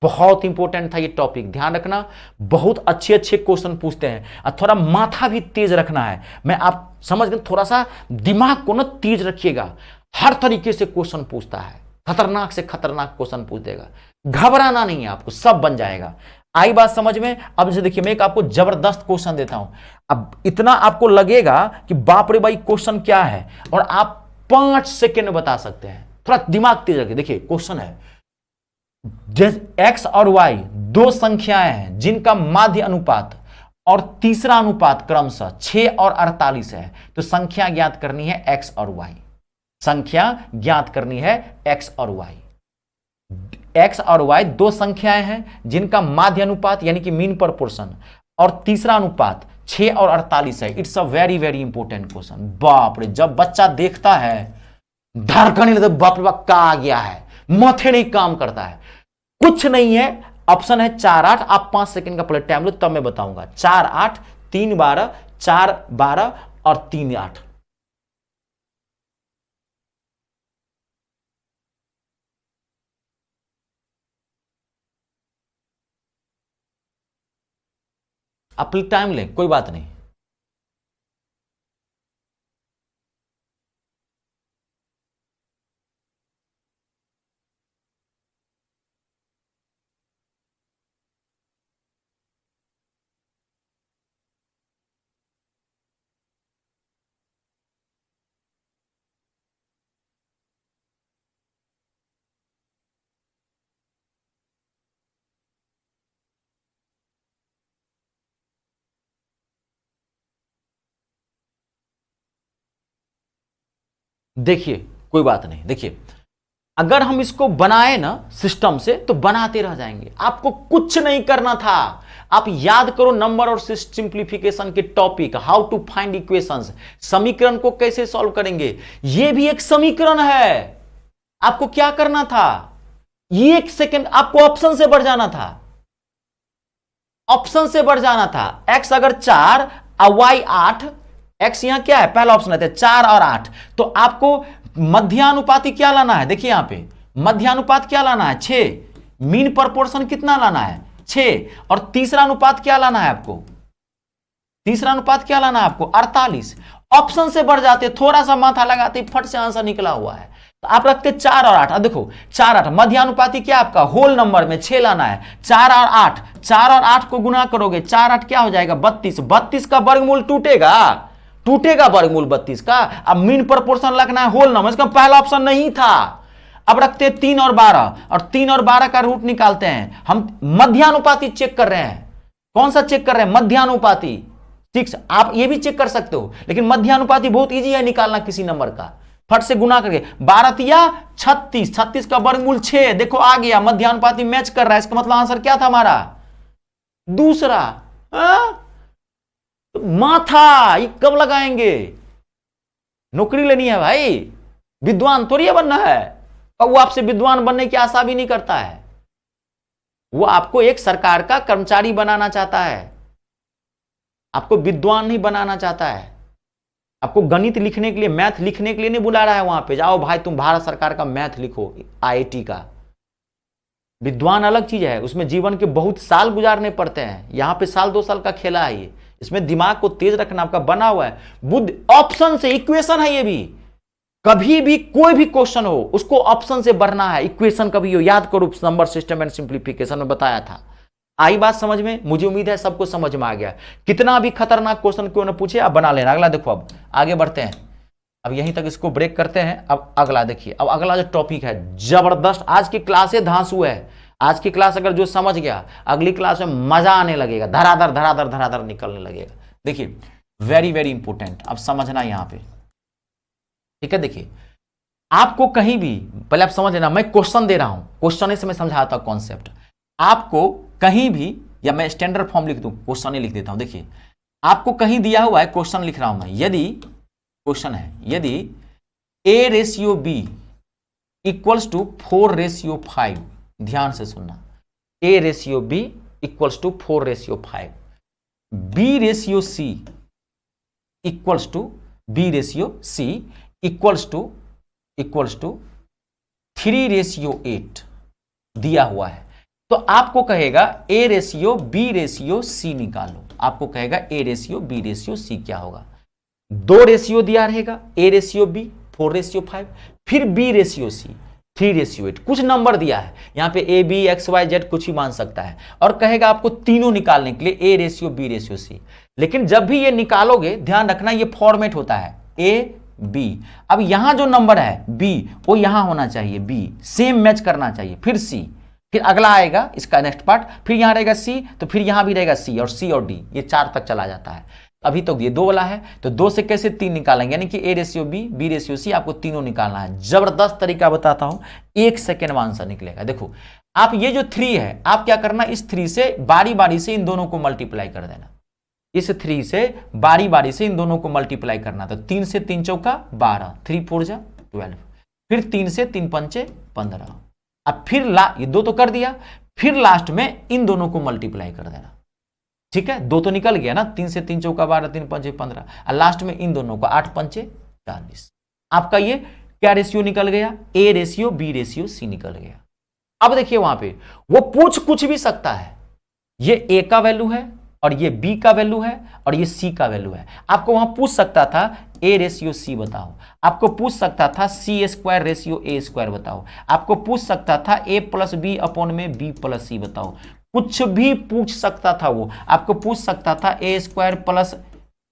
बहुत इंपॉर्टेंट था ये टॉपिक, ध्यान रखना। बहुत अच्छे अच्छे क्वेश्चन पूछते हैं और थोड़ा माथा भी तेज रखना है। मैं आप समझ गए, थोड़ा सा दिमाग को ना तेज रखिएगा। हर तरीके से क्वेश्चन पूछता है, खतरनाक से खतरनाक क्वेश्चन पूछ देगा। घबराना नहीं है आपको, सब बन जाएगा। आई बात समझ में। अब जैसे देखिए, मैं एक आपको जबरदस्त क्वेश्चन देता हूं। अब इतना आपको लगेगा कि बाप रे भाई क्वेश्चन क्या है, और आप 5 सेकेंड में बता सकते हैं। थोड़ा दिमाग तेज रखिए। देखिए क्वेश्चन है, एक्स और वाई 2 संख्याएं हैं जिनका माध्य अनुपात और तीसरा अनुपात क्रमशः 6 और 48 है। तो संख्या ज्ञात करनी है एक्स और वाई। संख्या ज्ञात करनी है एक्स और वाई। एक्स और वाई 2 संख्याएं हैं जिनका माध्य अनुपात यानी कि मीन प्रोपोर्शन और तीसरा अनुपात 6 और 48 है। It's a very very important question. बाप रे, जब बच्चा देखता है धड़कने लगता है, बाप रे बाप का आ गया है, माथे नहीं काम करता है। कुछ नहीं है, ऑप्शन है 4 8। आप 5 सेकंड का पहले टाइम लो, तब मैं बताऊंगा। 4 8 3 12 4 12 और 3 8। आप टाइम लें, कोई बात नहीं। देखिए कोई बात नहीं। देखिए, अगर हम इसको बनाए ना सिस्टम से, तो बनाते रह जाएंगे। आपको कुछ नहीं करना था। आप याद करो नंबर और सिंप्लीफिकेशन के topic, how to find equations, समीकरण को कैसे सॉल्व करेंगे। यह भी एक समीकरण है। आपको क्या करना था, ये 1 सेकेंड आपको ऑप्शन से बढ़ जाना था। ऑप्शन से बढ़ जाना था। एक्स अगर 4 और वाई 8, एक्स यहां क्या है, पहला ऑप्शन है 4 और 8, तो आपको मध्यानुपाती क्या लाना है। देखिए यहां पे मध्यानुपात क्या लाना है 6, मीन प्रोपोर्शन कितना लाना है 6, और तीसरा अनुपात क्या लाना है आपको, तीसरा अनुपात क्या लाना है आपको 48। ऑप्शन से बढ़ जाते, थोड़ा सा माथा लगाते फट से आंसर निकला हुआ है। तो आप रखते 4 और 8। देखो 4 8 मध्यानुपाती क्या आपका होल नंबर में 6 लाना है। 4 और 8, 4 और 8 को गुना करोगे, 4 8 क्या हो जाएगा 32। 32 का वर्गमूल टूटेगा, टूटेगा वर्गमूल 32 का। अब मीन प्रोपोर्शन रखना है होल नंबर, इसका पहला ऑप्शन नहीं था। अब रखते 3 और 12, और 3 और 12 का रूट निकालते हैं। हम मध्यानुपाती चेक कर रहे हैं। कौन सा चेक कर रहे हैं, मध्यानुपाती 6। आप ये भी चेक कर सकते हो, लेकिन मध्यानुपाती बहुत इजी है निकालना किसी नंबर का। फट से गुना करके 12 तिया 36, 36 का वर्गमूल 6। देखो आ गया, मध्यानुपाती मैच कर रहा है। इसका मतलब आंसर क्या था हमारा, दूसरा। तो माथा ये कब लगाएंगे, नौकरी लेनी है भाई, विद्वान थोड़ी बनना है। और वो आपसे विद्वान बनने की आशा भी नहीं करता है। वो आपको एक सरकार का कर्मचारी बनाना चाहता है, आपको विद्वान नहीं बनाना चाहता है। आपको गणित लिखने के लिए, मैथ लिखने के लिए नहीं बुला रहा है वहां पे, जाओ भाई तुम भारत सरकार का मैथ लिखो, आईआईटी का। विद्वान अलग चीज है, उसमें जीवन के बहुत साल गुजारने पड़ते हैं। यहां पे साल 2 साल का खेला है ये। इसमें दिमाग को तेज रखना आपका बना हुआ है। बुद्ध ऑप्शन से, इक्वेशन है ये भी। कभी भी कोई भी क्वेश्चन हो उसको ऑप्शन से बढ़ना है, इक्वेशन कभी हो। याद करो नंबर सिस्टम एंड सिंप्लीफिकेशन में बताया था। आई बात समझ में, मुझे उम्मीद है सबको समझ में आ गया। कितना भी खतरनाक क्वेश्चन क्यों ना पूछे, आप बना लेना। अगला देखो, अब आगे बढ़ते हैं। अब यहीं तक इसको ब्रेक करते हैं। अब अगला देखिए, अब अगला जो टॉपिक है जबरदस्त। आज की क्लासे धांसू है। आज की क्लास अगर जो समझ गया, अगली क्लास में मजा आने लगेगा, धराधर धराधर धराधर निकलने लगेगा। देखिए वेरी वेरी इंपॉर्टेंट, अब समझना यहां पे, ठीक है। देखिए आपको कहीं भी, पहले आप समझ लेना, मैं क्वेश्चन दे रहा हूं, क्वेश्चन से मैं समझाता हूं कॉन्सेप्ट। आपको कहीं भी, या मैं स्टैंडर्ड फॉर्म लिख दूं, क्वेश्चन ही लिख देता हूं। देखिए आपको कहीं दिया हुआ है, क्वेश्चन लिख रहा हूं मैं, यदि क्वेश्चन है, यदि A ratio B equals to 4:5, ध्यान से सुनना, A ratio B equals to 4:5, B ratio C equals to, B ratio C equals to 3:8 दिया हुआ है, तो आपको कहेगा A ratio B ratio C निकालो। आपको कहेगा A ratio B ratio C क्या होगा। 2 रेशियो दिया रहेगा, A रेशियो B 4:5, फिर B रेशियो C 3:8, कुछ नंबर दिया है यहां पे A B X Y Z कुछ भी मान सकता है, और कहेगा आपको तीनों निकालने के लिए A ratio B ratio C। लेकिन जब भी ये निकालोगे ध्यान रखना ये फॉर्मेट होता है A B। अब यहां जो नंबर है B वो यहां होना चाहिए, B सेम मैच करना चाहिए, फिर C, फिर अगला आएगा इसका नेक्स्ट पार्ट, फिर यहां रहेगा C, तो फिर यहां भी रहेगा C और C और D, ये 4 तक चला जाता है। अभी तक ये 2 वाला है, तो 2 से कैसे 3 निकालेंगे, यानी कि A ratio B B ratio C, आपको तीनों निकालना है। जबरदस्त तरीका बताता हूं, 1 सेकेंड में आंसर निकलेगा। देखो आप ये जो 3 है, आप क्या करना, इस 3 से बारी बारी से इन दोनों को मल्टीप्लाई कर देना, इस 3 से बारी बारी से इन दोनों को मल्टीप्लाई करना। तो 3 से 3 चौका 12, 3 4 जा 12, फिर 3 से 3 पंचे 15, अब फिर ये 2 तो कर दिया, फिर लास्ट में इन दोनों को मल्टीप्लाई कर देना। ठीक है, 2 तो निकल गया ना, 3 से 3 चौका 12, 3 पंचे 15, और लास्ट में इन दोनों को 8 पंचे 40। आपका ये क्या रेशियो निकल गया, A ratio B ratio C निकल गया। अब देखिए वहां पे वो पूछ कुछ भी सकता है, ये A का वैल्यू है और ये B का वैल्यू है और ये C का वैल्यू है। आपको वहां पूछ सकता था A रेशियो C बताओ, आपको पूछ सकता था C² रेशियो A² बताओ, आपको पूछ सकता था A प्लस B अपॉन में B प्लस C बताओ, कुछ भी पूछ सकता था वो। आपको पूछ सकता था A² plus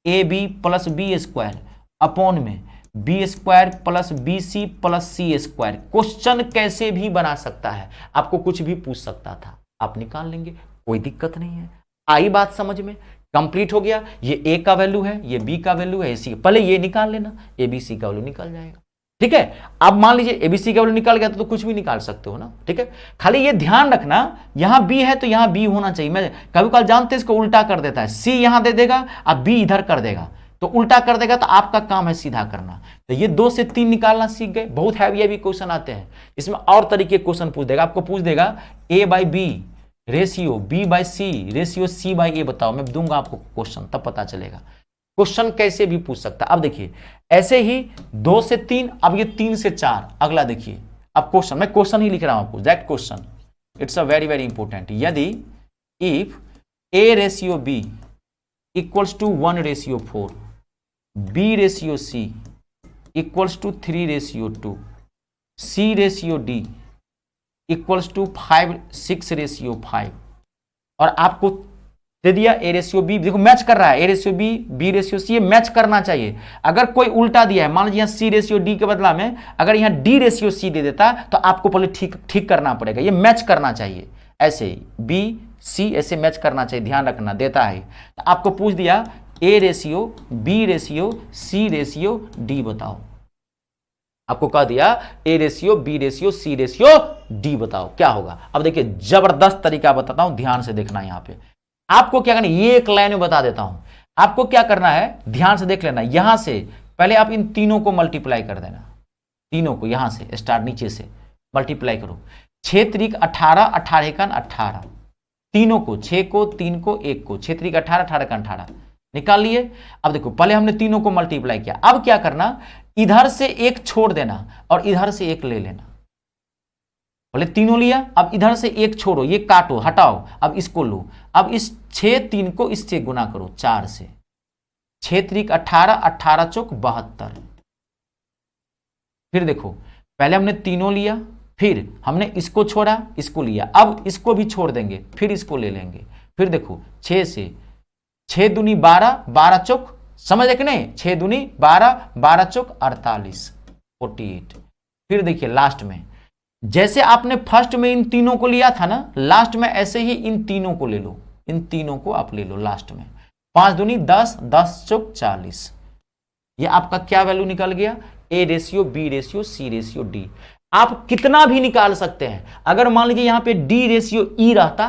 AB plus B² upon में B² plus BC plus C²। Question कैसे भी बना सकता है, आपको कुछ भी पूछ सकता था, आप निकाल लेंगे, कोई दिक्कत नहीं है। आई बात समझ में, कंप्लीट हो गया। ये A का वैल्यू है, ये B का वैल्यू है, C, पहले ये निकाल लेना, ABC का वैल्यू निकल जाएगा। ठीक है, अब मान लीजिए ABC का वैल्यू निकल गया तो कुछ भी निकाल सकते हो ना। ठीक है, खाली ये ध्यान रखना यहां B है तो यहां B होना चाहिए। मैं कभी कभी जानते इसको उल्टा कर देता है, C यहां दे देगा अब B इधर कर देगा, तो उल्टा कर देगा, तो आपका काम है सीधा करना। तो ये 2 से 3 निकालना सीख गए। बहुत हैवी क्वेश्चन आते हैं इसमें, और तरीके क्वेश्चन पूछ देगा, आपको पूछ देगा A/B ratio B/C ratio C/A बताओ, मैं दूंगा आपको क्वेश्चन, तब पता चलेगा क्वेश्चन कैसे भी पूछ सकता। अब देखिए ऐसे ही 2 से 3, अब ये 3 से 4, अगला देखिए, अब क्वेश्चन, मैं क्वेश्चन ही लिख रहा हूं आपको, that question, it's a very very important. यदि if A ratio B equals to 1:4, B ratio C equals to 3:2, C ratio D equals to 6:5, और आपको दे दिया A रेशियो B, देखो मैच कर रहा है, A ratio B B ratio C, ये मैच करना चाहिए। अगर कोई उल्टा दिया है, मान लीजिए C रेशियो D के बदला में अगर यहाँ D रेशियो C दे देता तो आपको पहले ठीक करना पड़ेगा, ये मैच करना चाहिए, ऐसे B C ऐसे मैच करना चाहिए, ध्यान रखना, देता है तो आपको पूछ दिया A ratio B ratio C ratio D बताओ, आपको कह दिया A ratio B ratio C ratio D बताओ क्या होगा। अब देखिए जबरदस्त तरीका बताता हूं, ध्यान से देखना। यहां पे आपको क्या करना, ये एक लाइन में बता देता हूं, आपको क्या करना है, ध्यान से देख लेना। यहां से पहले आप इन तीनों को मल्टीप्लाई कर देना, तीनों को यहां से स्टार्ट नीचे से मल्टीप्लाई करो, 6 त्रिक 18, 18 का 18, तीनों को, 6 को, 3 को, 1 को, 6 त्रिक 18, 18 का 18 निकाल लिए। अब देखो पहले हमने तीनों को मल्टीप्लाई किया, अब क्या करना, इधर से एक छोड़ देना और इधर से एक ले लेना। पहले तीनों लिया, अब इधर से एक छोड़ो, ये काटो हटाओ, अब इसको लो, अब इस 6 3 को इससे गुना करो 4 से, 6 त्रिक 18, 18 चौक 72। फिर देखो पहले हमने तीनों लिया, फिर हमने इसको छोड़ा, इसको लिया, अब इसको भी छोड़ देंगे, फिर इसको ले लेंगे। फिर देखो 6 से 6 दूनी 12, 12 चौक, समझ कि नहीं, 6 दूनी 12, 12 चौक 48, 48। फिर देखिए लास्ट में जैसे आपने फर्स्ट में इन तीनों को लिया था ना, लास्ट में ऐसे ही इन तीनों को ले लो, इन तीनों को आप ले लो लास्ट में, 5 दूनी 10, 10 चौक 40। ये आपका क्या वैल्यू निकल गया, A ratio, B ratio, C ratio, D। आप कितना भी निकाल सकते हैं। अगर मान लीजिए यहां पे D रेशियो E रहता,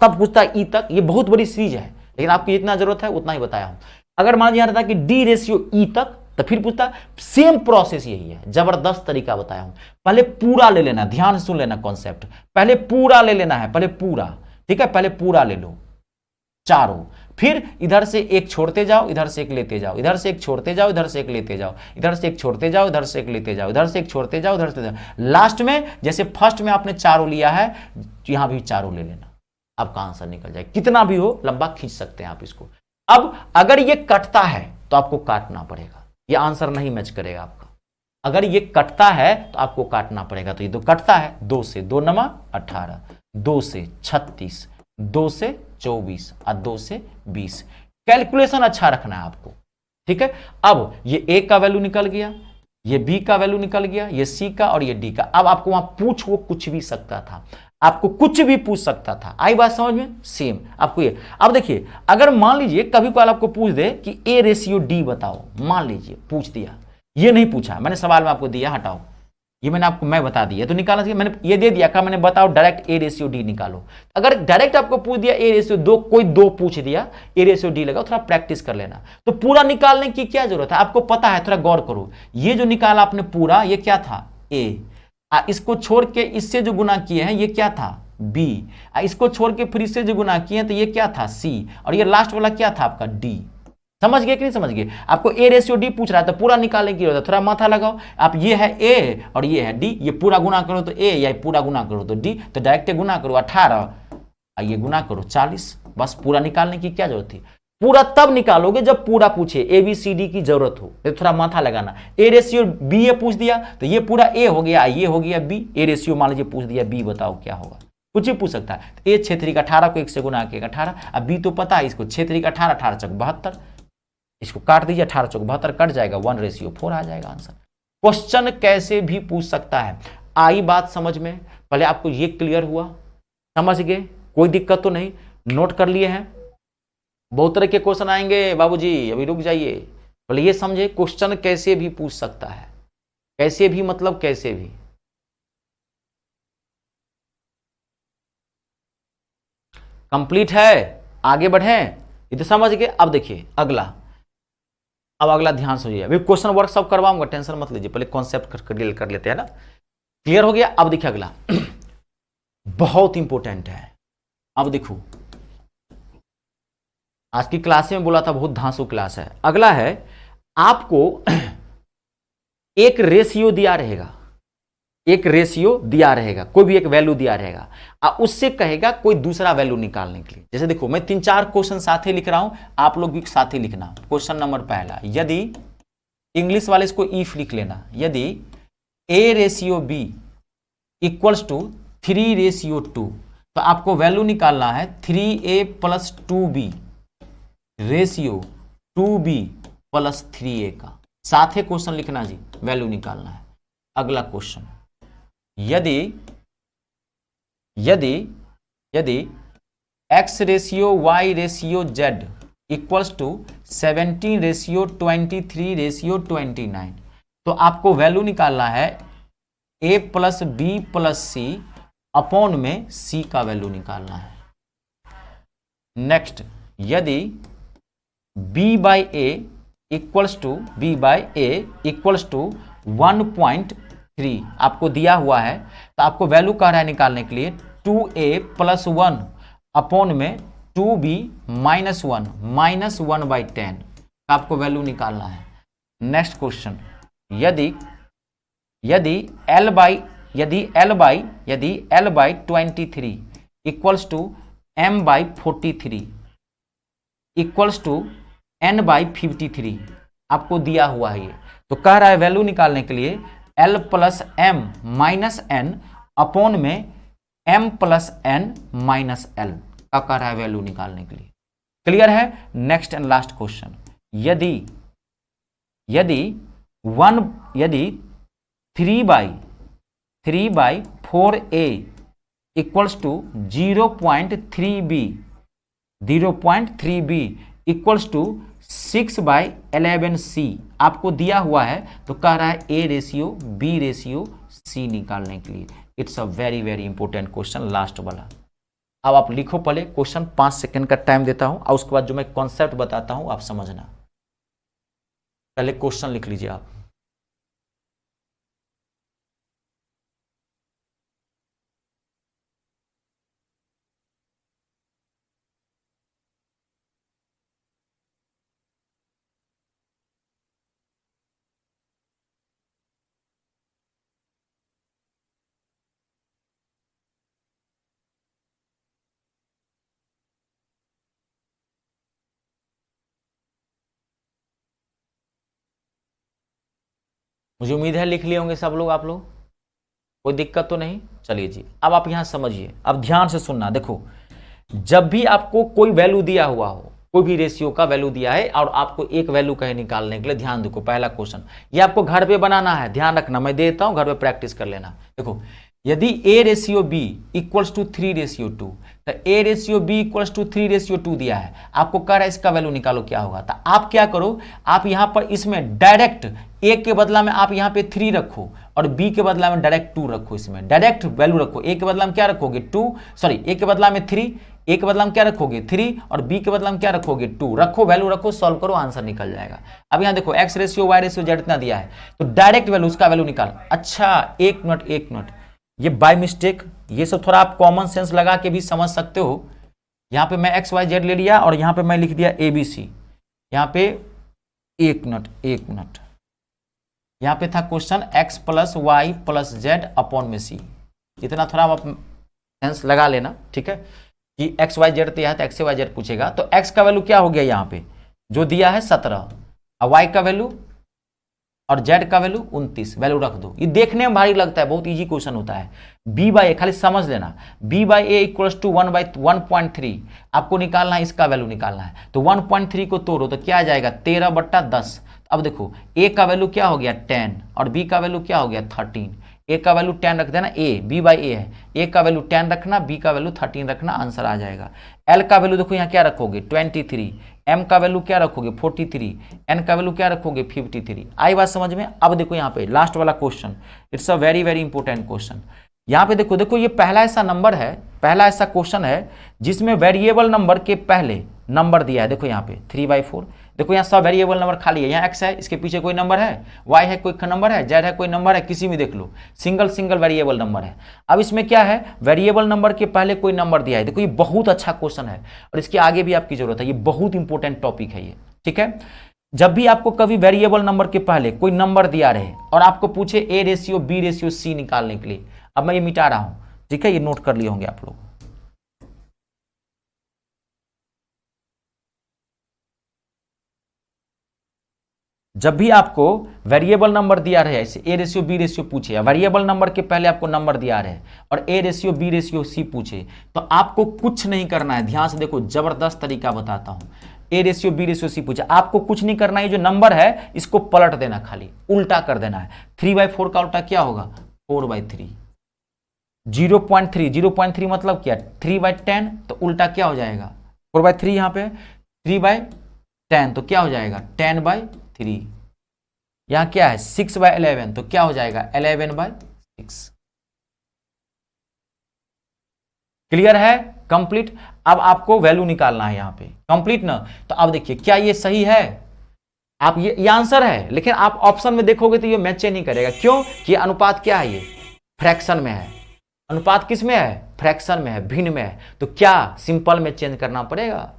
तब पूछता E तक, ये बहुत बड़ी सीरीज है, लेकिन आपकी जितना जरूरत है उतना ही बताया हूं। अगर मान लीजिए रहता कि D रेशियो E तक, तो फिर पूछता, सेम प्रोसेस यही है, जबरदस्त तरीका बताया हूं। पहले पूरा ले लेना, ध्यान से सुन लेना कॉन्सेप्ट, पहले पूरा ले लेना है, पहले पूरा, ठीक है, पहले पूरा ले लो चारों, फिर इधर से एक छोड़ते जाओ, इधर से एक लेते जाओ, इधर से एक छोड़ते जाओ, इधर से एक लेते जाओ, इधर से एक छोड़ते जाओ, इधर से एक लेते जाओ, इधर से एक छोड़ते जाओ, इधर से, लास्ट में जैसे फर्स्ट में आपने चारों लिया है, यहां भी चारों ले लेना, आपका आंसर निकल जाए। कितना भी हो लंबा खींच सकते हैं आप इसको। अब अगर ये कटता है तो आपको काटना पड़ेगा, ये आंसर नहीं मैच करेगा आपका। अगर ये कटता है तो आपको काटना पड़ेगा, तो ये तो कटता है, 2 से 2 नमा 18, 2 से 36, 2 से 24 और 2 से 20। कैलकुलेशन अच्छा रखना है आपको, ठीक है। अब ये ए का वैल्यू निकल गया, ये बी का वैल्यू निकल गया, ये सी का और ये डी का। अब आपको वहां पूछ वो कुछ भी सकता था, आपको कुछ भी पूछ सकता था। आई बात समझ में? सेम आपको ये। अब देखिए, अगर मान लीजिए कभी कभार आपको पूछ दे कि ए रेशियो डी बताओ, मान लीजिए पूछ दिया, ये नहीं पूछा मैंने, सवाल में आपको दिया, हटाओ, ये मैंने आपको मैं बता दिया तो निकालना चाहिए, मैंने ये दे दिया, कहा मैंने बताओ डायरेक्ट ए रेशियो डी निकालो। अगर डायरेक्ट आपको पूछ दिया ए रेशियो दो, कोई दो पूछ दिया, ए रेशियो डी लगाओ, थोड़ा प्रैक्टिस कर लेना। तो पूरा निकालने की क्या जरूरत है, आपको पता है, थोड़ा गौर करो। ये जो निकाला आपने पूरा, ये क्या था ए, इसको छोड़ के इससे जो गुना किए हैं ये क्या था बी, इसको छोड़ के फिर इससे जो गुना किए हैं तो ये क्या था सी, और ये लास्ट वाला क्या था आपका डी। समझ गए कि नहीं समझ गए? आपको ए रेशियो डी पूछ रहा है तो पूरा निकालने की जरूरत है, थोड़ा माथा लगाओ। आप ये है ए और ये है डी, ये पूरा गुना करो तो ए, या पूरा गुना करो तो डी, तो डायरेक्ट गुना करो 18, ये गुना करो 40, बस पूरा निकालने की क्या जरूरत थी। पूरा तब निकालोगे जब पूरा पूछे, ए बी सी डी की जरूरत हो, तो थोड़ा माथा लगाना। ए रेशियो बी ए पूछ दिया तो ये पूरा ए हो गया, ये हो गया बी। ए रेशियो मान लीजिए पूछ दिया बी, बताओ क्या होगा, कुछ भी पूछ सकता है। ए 6 3 18 को 1 से गुना किया 18, अब बी तो पता है इसको, 6 3 18, 18 चौक 72, इसको काट दीजिए, 18 चौक 72 कट जाएगा, 1:4 आ जाएगा आंसर। क्वेश्चन कैसे भी पूछ सकता है। आई बात समझ में? पहले आपको ये क्लियर हुआ, समझ गए, कोई दिक्कत तो नहीं, नोट कर लिए हैं। बहुत तरह के क्वेश्चन आएंगे बाबूजी, अभी रुक जाइए, पहले ये समझे क्वेश्चन कैसे भी पूछ सकता है। कैसे भी मतलब कैसे भी। कंप्लीट है, आगे बढ़े, ये तो समझ गए। अब देखिए अगला, अब अगला ध्यान सुनिए, अभी क्वेश्चन वर्क सब करवाऊंगा, टेंशन मत लीजिए, पहले कॉन्सेप्ट क्लियर कर लेते हैं ना। क्लियर हो गया? अब देखिए अगला बहुत इंपॉर्टेंट है। अब देखो, आज की क्लास में बोला था बहुत धांसू क्लास है। अगला है, आपको एक रेशियो दिया रहेगा, एक रेशियो दिया रहेगा, कोई भी एक वैल्यू दिया रहेगा, उससे कहेगा कोई दूसरा वैल्यू निकालने के लिए। जैसे देखो, मैं 3-4 क्वेश्चन साथ ही लिख रहा हूं, आप लोग भी साथ ही लिखना। क्वेश्चन नंबर पहला, यदि इंग्लिश वाले इसको इफ लिख लेना, यदि A ratio B equals to 3 ratio 2, तो आपको वैल्यू निकालना है 3a + 2b ratio 2b + 3a का। साथ ही क्वेश्चन लिखना जी, वैल्यू निकालना है। अगला क्वेश्चन, यदि x ratio y ratio z equals to 17 ratio 23 ratio 29, तो आपको वैल्यू निकालना है a + b + c अपॉन में c का वैल्यू निकालना है। नेक्स्ट, यदि b/a इक्वल्स टू 1.3 आपको दिया हुआ है, तो आपको वैल्यू कह रहा है निकालने के लिए 2a + 1 अपॉन में 2b - 1 -1/10 आपको वैल्यू निकालना है। नेक्स्ट क्वेश्चन, यदि L/23 equals to m/43 equals to n/53 आपको दिया हुआ है ये, तो कह रहा है वैल्यू निकालने के लिए L + m - n अपॉन में m + n - l का कह रहा है वैल्यू निकालने के लिए। क्लियर है? नेक्स्ट एंड लास्ट क्वेश्चन, यदि 3/4a equals to 0.3b equals to 6/11C आपको दिया हुआ है, तो कह रहा है A ratio B ratio C निकालने के लिए। It's a very very important question, last वाला। अब आप लिखो पहले क्वेश्चन, 5 सेकंड का टाइम देता हूं, और उसके बाद जो मैं कॉन्सेप्ट बताता हूं आप समझना। पहले क्वेश्चन लिख लीजिए आप। मुझे उम्मीद है लिख लिए होंगे सब लोग, आप लोग, कोई दिक्कत तो नहीं। चलिए जी, अब आप यहां समझिए, अब ध्यान से सुनना। देखो, जब भी आपको कोई वैल्यू दिया हुआ हो, कोई भी रेशियो का वैल्यू दिया है और आपको एक वैल्यू कहे निकालने के लिए, ध्यान देखो पहला क्वेश्चन, ये आपको घर पे बनाना है, ध्यान रखना, मैं देता हूं घर पे प्रैक्टिस कर लेना। देखो, यदि A ratio B equals to 3 ratio 2, तो A ratio B equals to 3 ratio 2 दिया है, आपको कह रहा है इसका वैल्यू निकालो क्या होगा। तो आप क्या करो, आप यहां पर इसमें डायरेक्ट A के बदला में आप यहां पे 3 रखो और B के बदला में डायरेक्ट 2 रखो, इसमें डायरेक्ट वैल्यू रखो। A के बदला में क्या रखोगे 2, सॉरी A के बदला में 3, A के बदला में क्या रखोगे 3, और B के बदला में क्या रखोगे 2, रखो वैल्यू रखो, सॉल्व करो, आंसर निकल जाएगा। अब यहां देखो X ratio Y ratio Z इतना दिया है, तो डायरेक्ट वैल्यू उसका वैल्यू निकाल। अच्छा, एक मिनट, ये बाय मिस्टेक, ये सब थोड़ा आप कॉमन सेंस लगा के भी समझ सकते हो। यहां पे मैं XYZ ले लिया और यहां पे मैं लिख दिया ABC। यहां पे एक मिनट, यहां पे था question X plus Y plus Z upon में C। इतना थोड़ा आप सेंस लगा लेना, ठीक है, कि XYZ दिया है तो XYZ पूछेगा, तो X का वैल्यू क्या हो गया यहां पे जो दिया है 17, और Y का वैल्यू और Z का वैल्यू 29, वैल्यू रख दो। ये देखने में भारी लगता है, बहुत इजी क्वेश्चन होता है। B/A खाली समझ लेना, B/A इक्वल्स टू 1/1.3 आपको निकालना है, इसका वैल्यू निकालना है। तो 1.3 को तोड़ो तो क्या आ जाएगा 13/10। अब देखो A का वैल्यू क्या हो गया 10 और B का वैल्यू क्या हो गया 13। A का वैल्यू 10 रख देना, A B/A है, A का वैल्यू 10 रखना, B का वैल्यू 13 रखना, आंसर आ जाएगा। L का वैल्यू देखो यहाँ क्या रखोगे 23, M का वैल्यू क्या रखोगे 43, N का वैल्यू क्या रखोगे 53। आई बात समझ में। अब देखो यहाँ पे लास्ट वाला question, it's a very very important question. यहाँ पे देखो ये पहला ऐसा नंबर है, पहला ऐसा क्वेश्चन है जिसमें वेरिएबल नंबर के पहले नंबर दिया है। देखो यहाँ पे 3/4, देखो यहाँ सब वेरिएबल नंबर खाली है, यहाँ X है, इसके पीछे कोई नंबर है, Y है कोई नंबर है, Z है कोई नंबर है, किसी में देख लो, सिंगल वेरिएबल नंबर है। अब इसमें क्या है, वेरिएबल नंबर के पहले कोई नंबर दिया है। देखो ये बहुत अच्छा क्वेश्चन है और इसके आगे भी आपकी जरूरत है, ये बहुत इंपॉर्टेंट टॉपिक है ये, ठीक है। जब भी आपको कभी वेरिएबल नंबर के पहले कोई नंबर दिया रहे और आपको पूछे A ratio B ratio C निकालने के लिए, अब मैं ये मिटा रहा हूं, ठीक है, ये नोट कर लिए होंगे आप लोग। जब भी आपको वेरिएबल नंबर दिया रहे, ऐसे A रेशियो B रेशियो पूछे, या वेरिएबल नंबर के पहले आपको नंबर दिया रहे और A ratio B ratio C पूछे, तो आपको कुछ नहीं करना है। ध्यान से देखो, जबरदस्त तरीका बताता हूं। A ratio B ratio C पूछे, आपको कुछ नहीं करना है, जो नंबर है इसको पलट देना, खाली उल्टा कर देना है। 3/4 का उल्टा क्या होगा 4/3। 0.3 मतलब क्या 3/10, तो उल्टा क्या हो जाएगा 4/3, यहां पे 3/10 तो क्या हो जाएगा 10/3। यहां क्या है 6/11 तो क्या हो जाएगा 11/6। क्लियर है, कंप्लीट। अब आपको वैल्यू निकालना है यहां पे, कंप्लीट ना। तो अब देखिए क्या ये सही है, आप ये आंसर है, लेकिन आप ऑप्शन में देखोगे तो ये मैच नहीं करेगा। क्यों कि अनुपात क्या है, ये फ्रैक्शन में है। अनुपात किस में है, फ्रैक्शन में है, भिन्न में है, तो क्या सिंपल में चेंज करना पड़ेगा।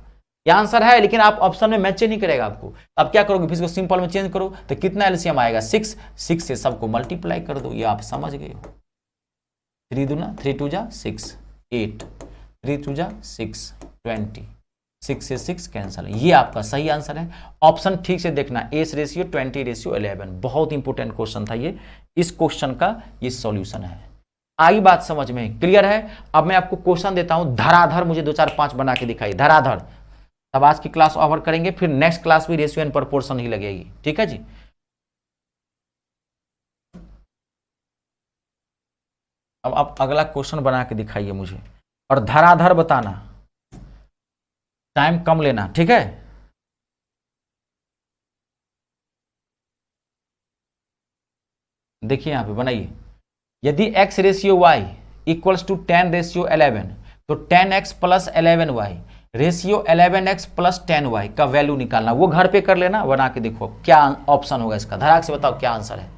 ये आंसर है, लेकिन आप ऑप्शन में मैच नहीं करेगा आपको। आप क्या करोगे, फिर इसको सिंपल में चेंज करो, तो कितना एलसीएम आएगा 6 से सबको मल्टीप्लाई कर दो, ये आप समझ गए हो। 3 दूना 3 2 जा 6 8, 3 2 जा 6 20, 6 से 6 कैंसल, ये आपका सही आंसर है। ऑप्शन ठीक से देखना, एस रेशियो 20 रेशियो 11, बहुत इंपॉर्टेंट क्वेश्चन था ये। इस क्वेश्चन का ये सॉल्यूशन है। आई बात समझ में, क्लियर है। अब मैं आपको क्वेश्चन देता हूं धराधर, मुझे 2 4 5 बना के दिखाई धराधर। तब आज की क्लास ओवर करेंगे, फिर नेक्स्ट क्लास भी रेशियो एंड प्रोपोर्शन ही लगेगी, ठीक है जी। अब आप अगला क्वेश्चन बना के दिखाइए मुझे, और धराधर बताना, टाइम कम लेना, ठीक है। देखिए यहां पे बनाइए, यदि x ratio y equals to 10 ratio 11 तो 10x plus 11y ratio 11x plus 10y का वैल्यू निकालना। वो घर पे कर लेना, बना के देखो क्या ऑप्शन होगा इसका, धड़ाक से बताओ क्या आंसर है।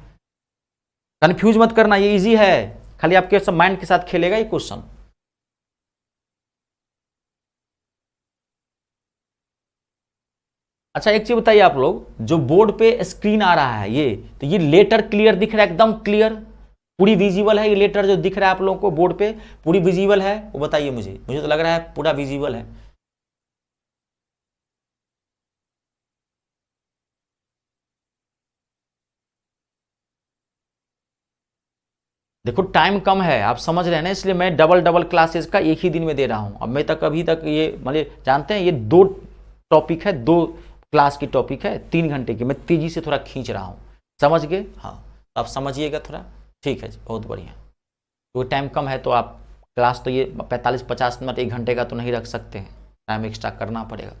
कंफ्यूज मत करना, ये इजी है, खाली आपके सब माइंड के साथ खेलेगा ये क्वेश्चन। अच्छा एक चीज बताइए आप लोग, जो बोर्ड पे स्क्रीन आ रहा है ये, तो ये लेटर क्लियर दिख रहा है, एकदम क्लियर पूरी विजिबल है, ये लेटर जो दिख रहा है आप लोगों को बोर्ड पे पूरी विजिबल है, वो बताइए मुझे। मुझे तो लग रहा है पूरा विजिबल है। देखो टाइम कम है, आप समझ रहे हैं ना, इसलिए मैं डबल डबल क्लासेस का एक ही दिन में दे रहा हूं। अब मैं तक अभी तक ये मतलब जानते हैं, ये 2 टॉपिक है, 2 क्लास की टॉपिक है, 3 घंटे की, मैं तेजी से थोड़ा खींच रहा हूं, समझ गए? हाँ, आप समझिएगा थोड़ा, ठीक है जी, बहुत बढ़िया। तो टाइम कम है तो आप क्लास तो ये 45-50 मिनट 1 घंटे का तो नहीं रख सकते हैं, टाइम एक्स्ट्रा करना पड़ेगा।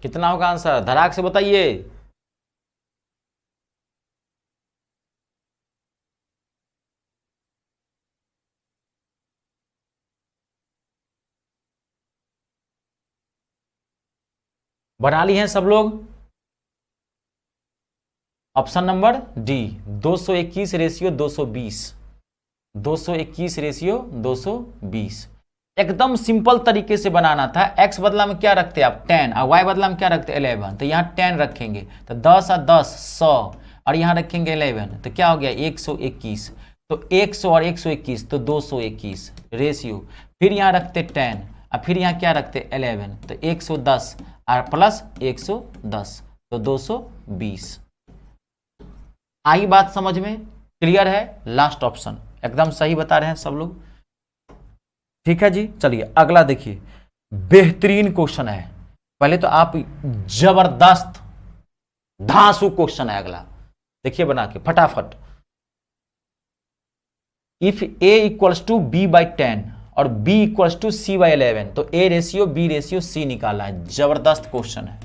कितना होगा आंसर, धड़ाक से बताइए। बना ली हैं सब लोग? Option number D 221 ratio 220, 221 ratio 220। एकदम सिंपल तरीके से बनाना था। x बदला में क्या रखते आप 10 और y बदला में क्या रखते 11, तो यहाँ 10 रखेंगे तो 10 और 10 100 और यहाँ रखेंगे 11 तो क्या हो गया 121। तो 100 और 121 तो 221 रेशियो, फिर यहाँ रखते 10 और फिर यहाँ क्या रखते 11 तो 110 और प्लस 110 तो 220। आई बात समझ में, क्लियर है? लास्ट ऑप्शन एकदम सही बता रहे हैं सब लोग, ठीक है जी। चलिए अगला देखिए, बेहतरीन क्वेश्चन है। पहले तो आप जबरदस्त धांसू क्वेश्चन है अगला, देखिए बना के फटाफट। If a equals to b by 10 और b equals to c by 11 तो a ratio b ratio c निकालना है। जबरदस्त क्वेश्चन है।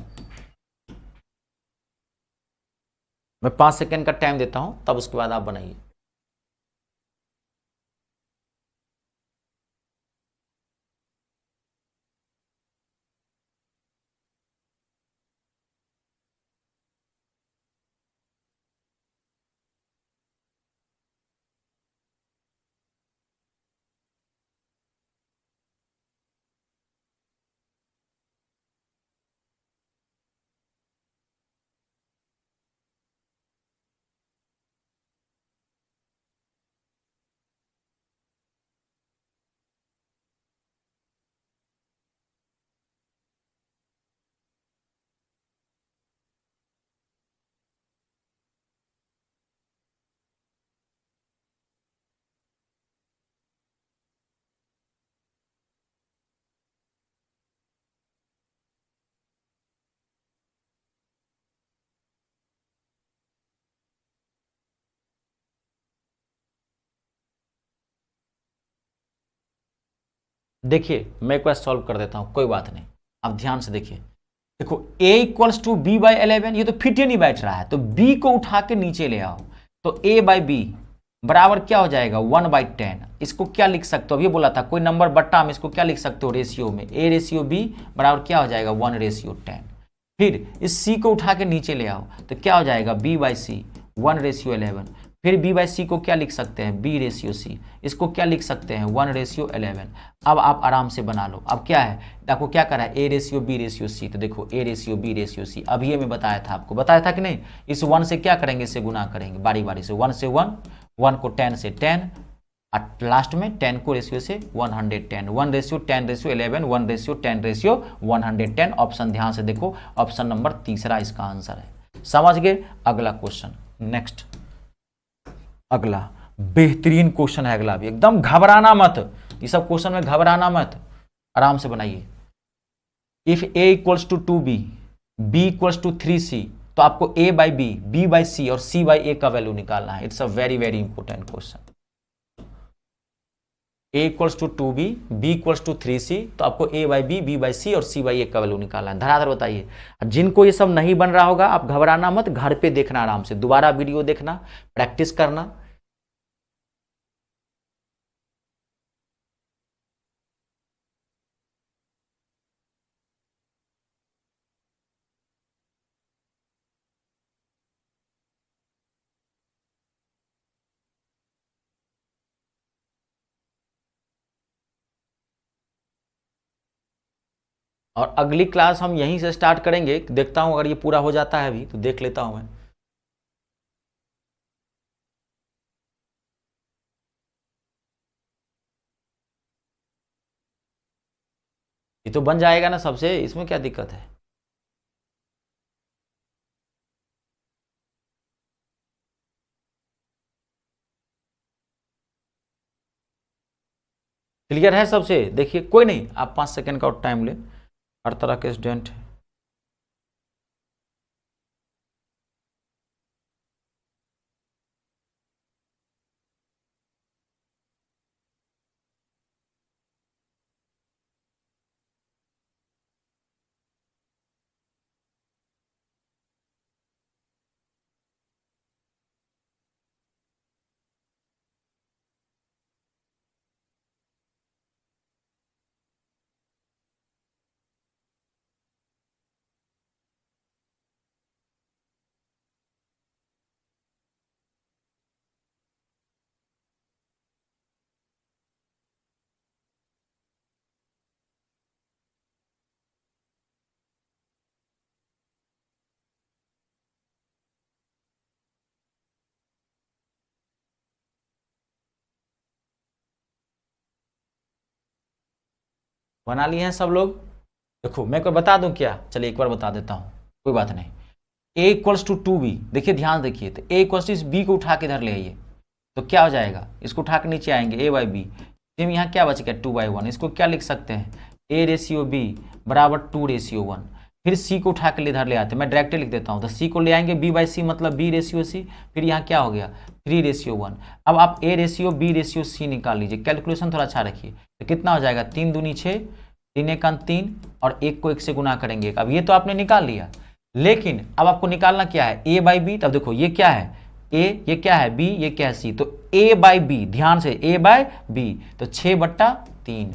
मैं 5 सेकेंड का टाइम देता हूं, तब उसके बाद आप बनाइए। देखिए मैं एक बार सॉल्व कर देता हूं, कोई बात नहीं, आप ध्यान से देखिए। देखो a equals to B by 11, ये तो फिट ही नहीं बैठ रहा है, तो b को उठा के नीचे ले आओ, तो a बाई बी बराबर क्या हो जाएगा 1 बाई 10। इसको क्या लिख सकते हो, अभी बोला था कोई नंबर बट्टा में, इसको क्या लिख सकते हो रेशियो में, a रेशियो b बराबर क्या हो जाएगा 1 रेशियो 10। फिर इस c को उठा के नीचे ले आओ तो क्या हो जाएगा b बाई सी 1 रेशियो 11। फिर b बाई सी को क्या लिख सकते हैं b रेशियो सी, इसको क्या लिख सकते हैं 1 रेशियो 11। अब आप आराम से बना लो। अब क्या है, आपको क्या करा है a ratio b ratio C, तो देखो a ratio b ratio C, अभी ये मैं बताया था आपको, बताया था कि नहीं। इस 1 से क्या करेंगे, इससे गुना करेंगे बारी बारी से, 1 से 1, 1 को 10 से 10 और लास्ट में 10 को रेशियो से 110, 1 ratio 10 ratio 11, 1 ratio 10 ratio 110। Option ध्यान से देखो, ऑप्शन नंबर तीसरा इसका आंसर है। समझ गए? अगला क्वेश्चन नेक्स्ट, अगला बेहतरीन क्वेश्चन है अगला भी, एकदम घबराना मत, ये सब क्वेश्चन में घबराना मत, आराम से बनाइए। If a equals to 2b, b equals to 3c तो आपको a by B by C और c बाई ए का वैल्यू निकालना है। It's a very very important question. a equals to 2b, b equals to 3c, तो आपको a by B by C और c by A का value निकालना है। धराधर बताइए। जिनको ये सब नहीं बन रहा होगा आप घबराना मत, घर पे देखना आराम से, दोबारा वीडियो देखना, प्रैक्टिस करना। और अगली क्लास हम यहीं से स्टार्ट करेंगे। देखता हूं अगर ये पूरा हो जाता है अभी तो देख लेता हूं मैं। ये तो बन जाएगा ना सबसे, इसमें क्या दिक्कत है। क्लियर है सबसे? देखिए कोई नहीं, आप 5 सेकंड का और टाइम ले, हर तरह के स्टूडेंट है। बना लिए हैं सब लोग? देखो मैं एक बार बता दूं क्या, चलिए एक बार बता देता हूं, कोई बात नहीं। a इक्वल्स टू 2b, देखिए ध्यान देखिए, तो a इक्वल्स टू इस b को उठा के इधर ले आइए, तो क्या हो जाएगा, इसको उठा के नीचे आएंगे a बाई बी, फिर यहाँ क्या बच गया 2/1, इसको क्या लिख सकते हैं a रेशियो b बराबर 2:1। फिर c को उठा के इधर ले आते हैं, मैं डायरेक्टली लिख देता हूँ, तो c को ले आएंगे b बाई सी मतलब b रेशियो c, फिर यहाँ क्या हो गया 3:1। अब आप a ratio b ratio c निकाल लीजिए, कैलकुलेशन थोड़ा अच्छा रखिए, तो कितना हो जाएगा 3 दूनी 6, 3 एक 3 और 1 को 1 से गुना करेंगे। अब ये तो आपने निकाल लिया, लेकिन अब आपको निकालना क्या है a बाई बी। तब देखो ये क्या है a, ये क्या है b, ये क्या है c, तो a बाई बी, ध्यान से a बाई बी तो 6/3,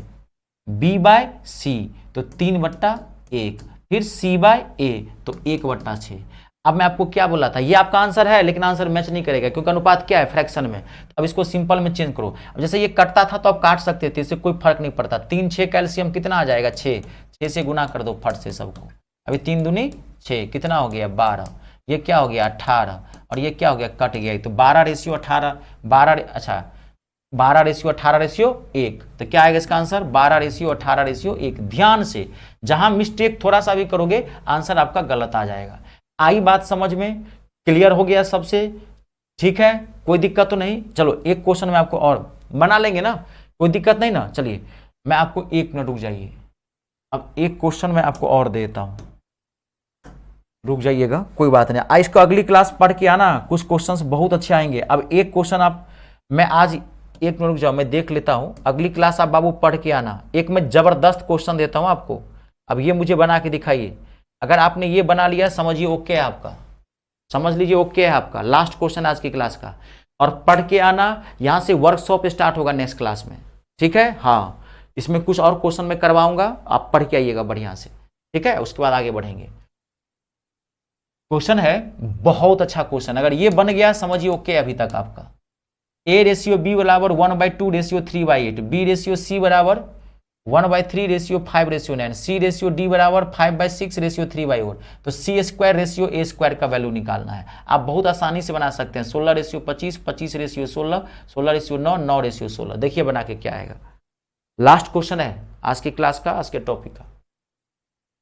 b बाई सी तो 3/1, फिर c बाई ए तो 1/6। अब मैं आपको क्या बोला था, ये आपका आंसर है, लेकिन आंसर मैच नहीं करेगा क्योंकि अनुपात क्या है फ्रैक्शन में। तो अब इसको सिंपल में चेंज करो। अब जैसे ये कटता था तो आप काट सकते थे, इससे कोई फर्क नहीं पड़ता। 3 6 कैल्शियम कितना आ जाएगा 6, 6 से गुना कर दो फट से सबको। अभी 3 दूनी 6 कितना हो गया 12, ये क्या हो गया 18 और ये क्या हो गया कट गया, तो 12:18, 12 अच्छा 12:18:1, तो क्या आएगा इसका आंसर 12:18:1। ध्यान से, जहां मिस्टेक थोड़ा सा भी करोगे आंसर आपका गलत आ जाएगा। आई बात समझ में? क्लियर हो गया सबसे? ठीक है, कोई दिक्कत तो नहीं? चलो एक क्वेश्चन में आपको और बना लेंगे ना, कोई दिक्कत नहीं ना। चलिए मैं आपको 1 मिनट रुक जाइए, अब एक क्वेश्चन मैं आपको और देता हूं, रुक जाइएगा, कोई बात नहीं। इसको अगली क्लास पढ़ के आना, कुछ क्वेश्चंस बहुत अच्छे आएंगे। अब एक क्वेश्चन आप, मैं आज 1 मिनट रुक जाओ, मैं देख लेता हूं, अगली क्लास आप बाबू पढ़ के आना। एक मैं जबरदस्त क्वेश्चन देता हूं आपको, अब ये मुझे बना के दिखाइए। अगर आपने ये बना लिया समझिए ओके है आपका, समझ लीजिए ओके है आपका। लास्ट क्वेश्चन आज की क्लास का, और पढ़ के आना। यहां से वर्कशॉप स्टार्ट होगा नेक्स्ट क्लास में, ठीक है? हाँ, इसमें कुछ और क्वेश्चन मैं करवाऊंगा, आप पढ़ के आइएगा बढ़िया से, ठीक है? उसके बाद आगे बढ़ेंगे। क्वेश्चन है बहुत अच्छा क्वेश्चन, अगर ये बन गया समझिए ओके अभी तक आपका। a रेशियो b बराबर 1/2 रेशियो 3/8, b रेशियो c बराबर 1/3 रेशियो 5:9, c रेशियो d बराबर 5/6 रेशियो 3/4, तो c² रेशियो a² का वैल्यू निकालना है। आप बहुत आसानी से बना सकते हैं, 16:25, 25 रेशियो 16, 16 रेशियो 9, 9 रेशियो 16। देखिए बना के क्या आएगा। लास्ट क्वेश्चन है आज की क्लास का, आज के टॉपिक का,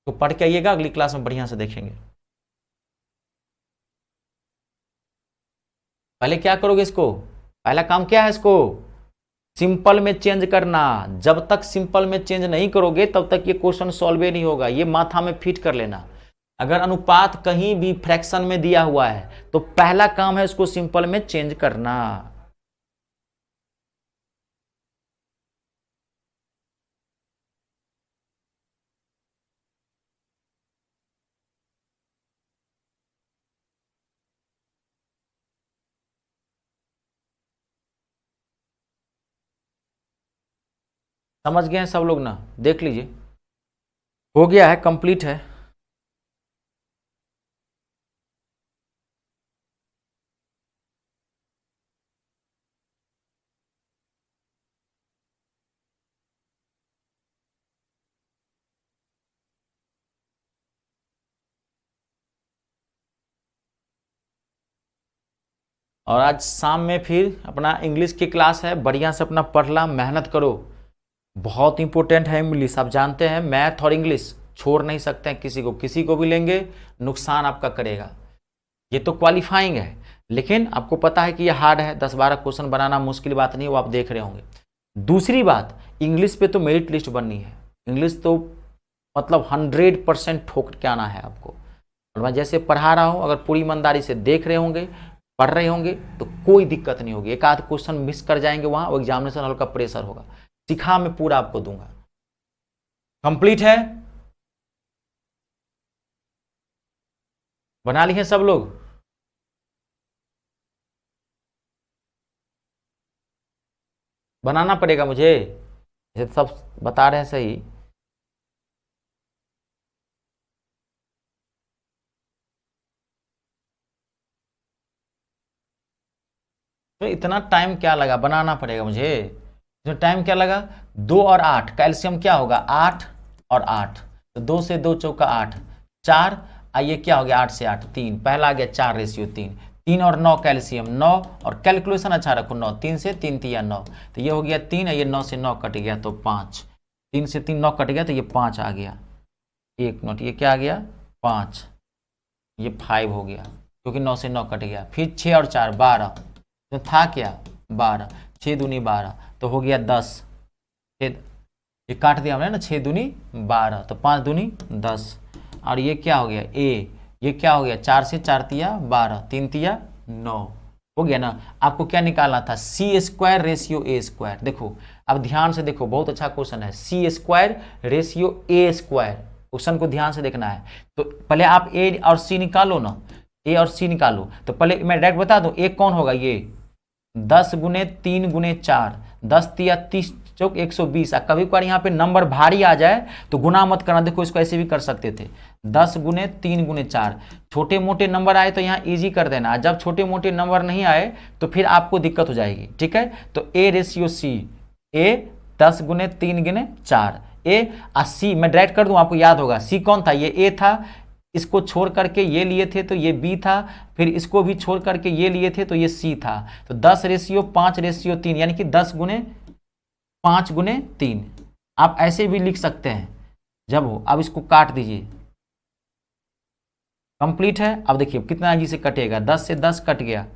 तो पढ़ के आइएगा, अगली क्लास में बढ़िया से देखेंगे। पहले क्या करोगे, इसको पहला काम क्या है, इसको सिंपल में चेंज करना। जब तक सिंपल में चेंज नहीं करोगे तब तक ये क्वेश्चन सॉल्व नहीं होगा, ये माथा में फिट कर लेना। अगर अनुपात कहीं भी फ्रैक्शन में दिया हुआ है तो पहला काम है उसको सिंपल में चेंज करना। समझ गए हैं सब लोग ना? देख लीजिए, हो गया है, कंप्लीट है। और आज शाम में फिर अपना इंग्लिश की क्लास है, बढ़िया से अपना पढ़ना, मेहनत करो। बहुत इंपॉर्टेंट है इंग्लिश, आप जानते हैं मैथ और इंग्लिश छोड़ नहीं सकते हैं किसी को भी लेंगे नुकसान आपका करेगा। ये तो क्वालिफाइंग है, लेकिन आपको पता है कि ये हार्ड है, 10-12 क्वेश्चन बनाना मुश्किल बात नहीं, वो आप देख रहे होंगे। दूसरी बात, इंग्लिश पे तो मेरिट लिस्ट बननी है, इंग्लिश तो मतलब 100% ठोक के आना है आपको। और मैं जैसे पढ़ा रहा हूँ, अगर पूरी ईमानदारी से देख रहे होंगे, पढ़ रहे होंगे, तो कोई दिक्कत नहीं होगी। एक आध क्वेश्चन मिस कर जाएंगे वहां, वो एग्जामिनेशन हॉल का प्रेशर होगा। सिखा मैं पूरा आपको दूंगा। कंप्लीट है? बना लिए सब लोग? बनाना पड़ेगा मुझे, ये सब बता रहे हैं सही। तो इतना टाइम क्या लगा, बनाना पड़ेगा मुझे। तो टाइम क्या लगा, 2 और 8, कैल्शियम क्या होगा 8 और 8, तो 2 से 2 चौका 8, 4, ये क्या हो गया 8 से 8 3, पहला आ गया 4:3, 3 और 9 कैल्शियम 9, और कैलकुलेशन अच्छा रखो 9, 3 से 3 तिया 9, तो ये हो गया 3, ये 9 से 9 कट गया तो 5, 3 से 3 9 कट गया तो ये 5 आ गया। 1 मिनट, ये क्या आ गया 5, ये 5 हो गया क्योंकि 9 से 9 कट गया। फिर 6 और 4 12, तो था क्या 12, 6 दूनी 12, तो हो गया 10, ये काट दिया हमने ना, 6 दूनी 12, तो 5 दूनी 10, और ये क्या हो गया ये क्या हो गया 4 से 4 तिया 12, 3 तिया 9, हो गया ना। आपको क्या निकालना था, सी स्क्वायर रेशियो ए स्क्वायर। देखो अब ध्यान से देखो, बहुत अच्छा क्वेश्चन है, सी square ratio A square, question को ध्यान से देखना है। तो पहले आप ए और सी निकालो ना, ए और सी निकालो। तो पहले मैं डायरेक्ट बता दूं, ए कौन होगा, ये 10 गुने 3 गुने 4, 10 तिया 30 चौक 120। कभी कभार यहाँ पे नंबर भारी आ जाए तो गुना मत करना, देखो इसको ऐसे भी कर सकते थे, 10 गुने 3 गुने 4। छोटे मोटे नंबर आए तो यहाँ इजी कर देना, जब छोटे मोटे नंबर नहीं आए तो फिर आपको दिक्कत हो जाएगी, ठीक है। तो ए रेशियो सी, ए 10 गुने 3 गुने 4, ए और सी मैं डायरेक्ट कर दूं, आपको याद होगा सी कौन था, ये ए था, इसको छोड़ करके ये लिए थे तो ये बी था, फिर इसको भी छोड़ करके ये लिए थे तो ये सी था। तो 10:5:3, यानी कि 10 गुने 5 गुने 3, आप ऐसे भी लिख सकते हैं जब हो। अब इसको काट दीजिए, कंप्लीट है। अब देखिए कितना इजी से कटेगा, 10 से 10 कट गया,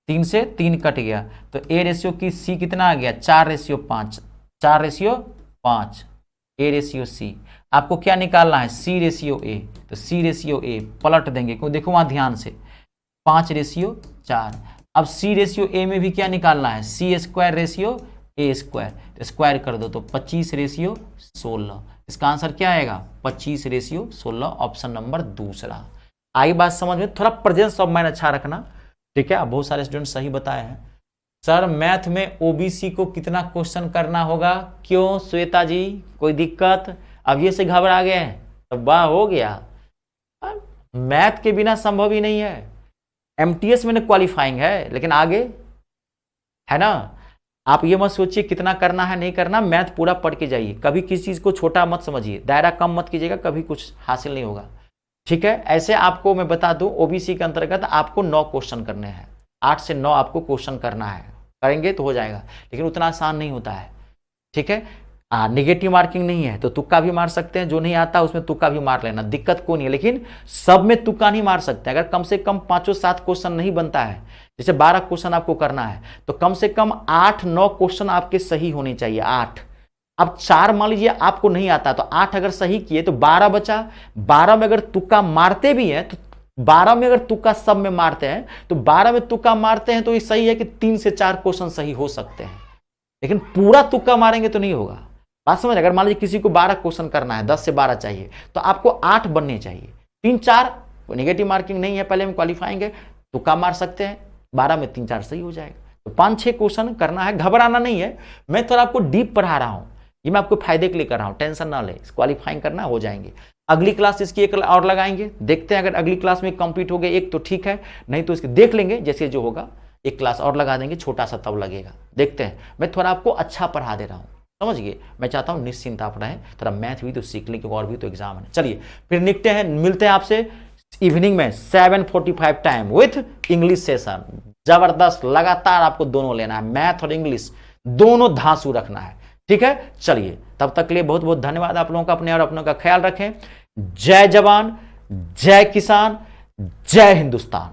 3 से 3 कट गया, तो ए रेशियो की सी कितना आ गया 4:5, 4:5, ए रेशियो सी। आपको क्या निकालना है, सी रेशियो ए, तो सी रेशियो ए पलट देंगे क्योंकि देखो वहां ध्यान से 5:4। अब सी रेशियो ए में भी क्या निकालना है, सी स्क्वायर रेशियो ए स्क्वायर, तो स्क्वायर कर दो तो 25:16। इसका आंसर क्या आएगा 25:16, ऑप्शन नंबर दूसरा। आई बात समझ में, थोड़ा प्रेजेंस ऑफ माइंड अच्छा रखना, ठीक है। अब बहुत सारे स्टूडेंट सही बताए हैं। सर मैथ में ओबीसी को कितना क्वेश्चन करना होगा, क्यों श्वेता जी कोई दिक्कत, अब ये से घबरा गए हैं, तो वाह हो गया, मैथ के बिना संभव ही नहीं है। एमटीएस में क्वालिफाइंग है, लेकिन आगे है ना, आप ये मत सोचिए कितना करना है नहीं करना, मैथ पूरा पढ़ के जाइए, कभी किसी चीज को छोटा मत समझिए, दायरा कम मत कीजिएगा, कभी कुछ हासिल नहीं होगा, ठीक है। ऐसे आपको मैं बता दूं, ओबीसी के अंतर्गत आपको 9 क्वेश्चन करने हैं, 8 से 9 आपको क्वेश्चन करना है, करेंगे तो हो जाएगा, लेकिन उतना आसान नहीं होता है, ठीक है। निगेटिव मार्किंग नहीं है तो तुक्का भी मार सकते हैं, जो नहीं आता उसमें तुक्का भी मार लेना, दिक्कत को नहीं है, लेकिन सब में तुक्का नहीं मार सकते। अगर कम से कम 5-7 क्वेश्चन नहीं बनता है, जैसे 12 क्वेश्चन आपको करना है, तो कम से कम 8-9 क्वेश्चन आपके सही होने चाहिए, अब 4 मान लीजिए आपको नहीं आता तो 8 अगर सही किए तो 12 बचा। 12 में अगर तुक्का मारते भी हैं तो 12 में अगर तुक्का सब में मारते हैं तो 12 में तुक्का मारते हैं तो ये सही है कि 3 से 4 क्वेश्चन सही हो सकते हैं, लेकिन पूरा तुक्का मारेंगे तो नहीं होगा। बात समझ, अगर मान लीजिए किसी को 12 क्वेश्चन करना है, 10 से 12 चाहिए तो आपको 8 बनने चाहिए। 3-4 नेगेटिव मार्किंग नहीं है, पहले हम क्वालिफाइंग है, तुक्का मार सकते हैं, 12 में 3-4 सही हो जाएगा। तो 5-6 क्वेश्चन करना है, घबराना नहीं है। मैं थोड़ा आपको डीप पढ़ा रहा हूं, ये मैं आपको फायदे के लिए कर रहा हूं, टेंशन ना ले, क्वालिफाइंग करना हो जाएंगे। अगली क्लास इसकी एक और लगाएंगे, देखते हैं अगर अगली क्लास में कंप्लीट हो गए एक तो ठीक है, नहीं तो इसके देख लेंगे, जैसे जो होगा एक क्लास और लगा देंगे, छोटा सा तब लगेगा, देखते हैं। मैं थोड़ा आपको अच्छा पढ़ा दे रहा हूँ, समझ गए। मैं चाहता हूँ निश्चिंत आप रहें, थोड़ा मैथ भी तो सीख लें क्योंकि और भी तो एग्जाम है। चलिए फिर निकलते हैं, मिलते हैं आपसे इवनिंग में 7:45 टाइम विथ इंग्लिश सेशन। जबरदस्त, लगातार आपको दोनों लेना है, मैथ और इंग्लिश दोनों धांसू रखना है, ठीक है। चलिए तब तक के लिए बहुत बहुत धन्यवाद आप लोगों का, अपने और अपनों का ख्याल रखें। जय जवान, जय किसान, जय हिंदुस्तान।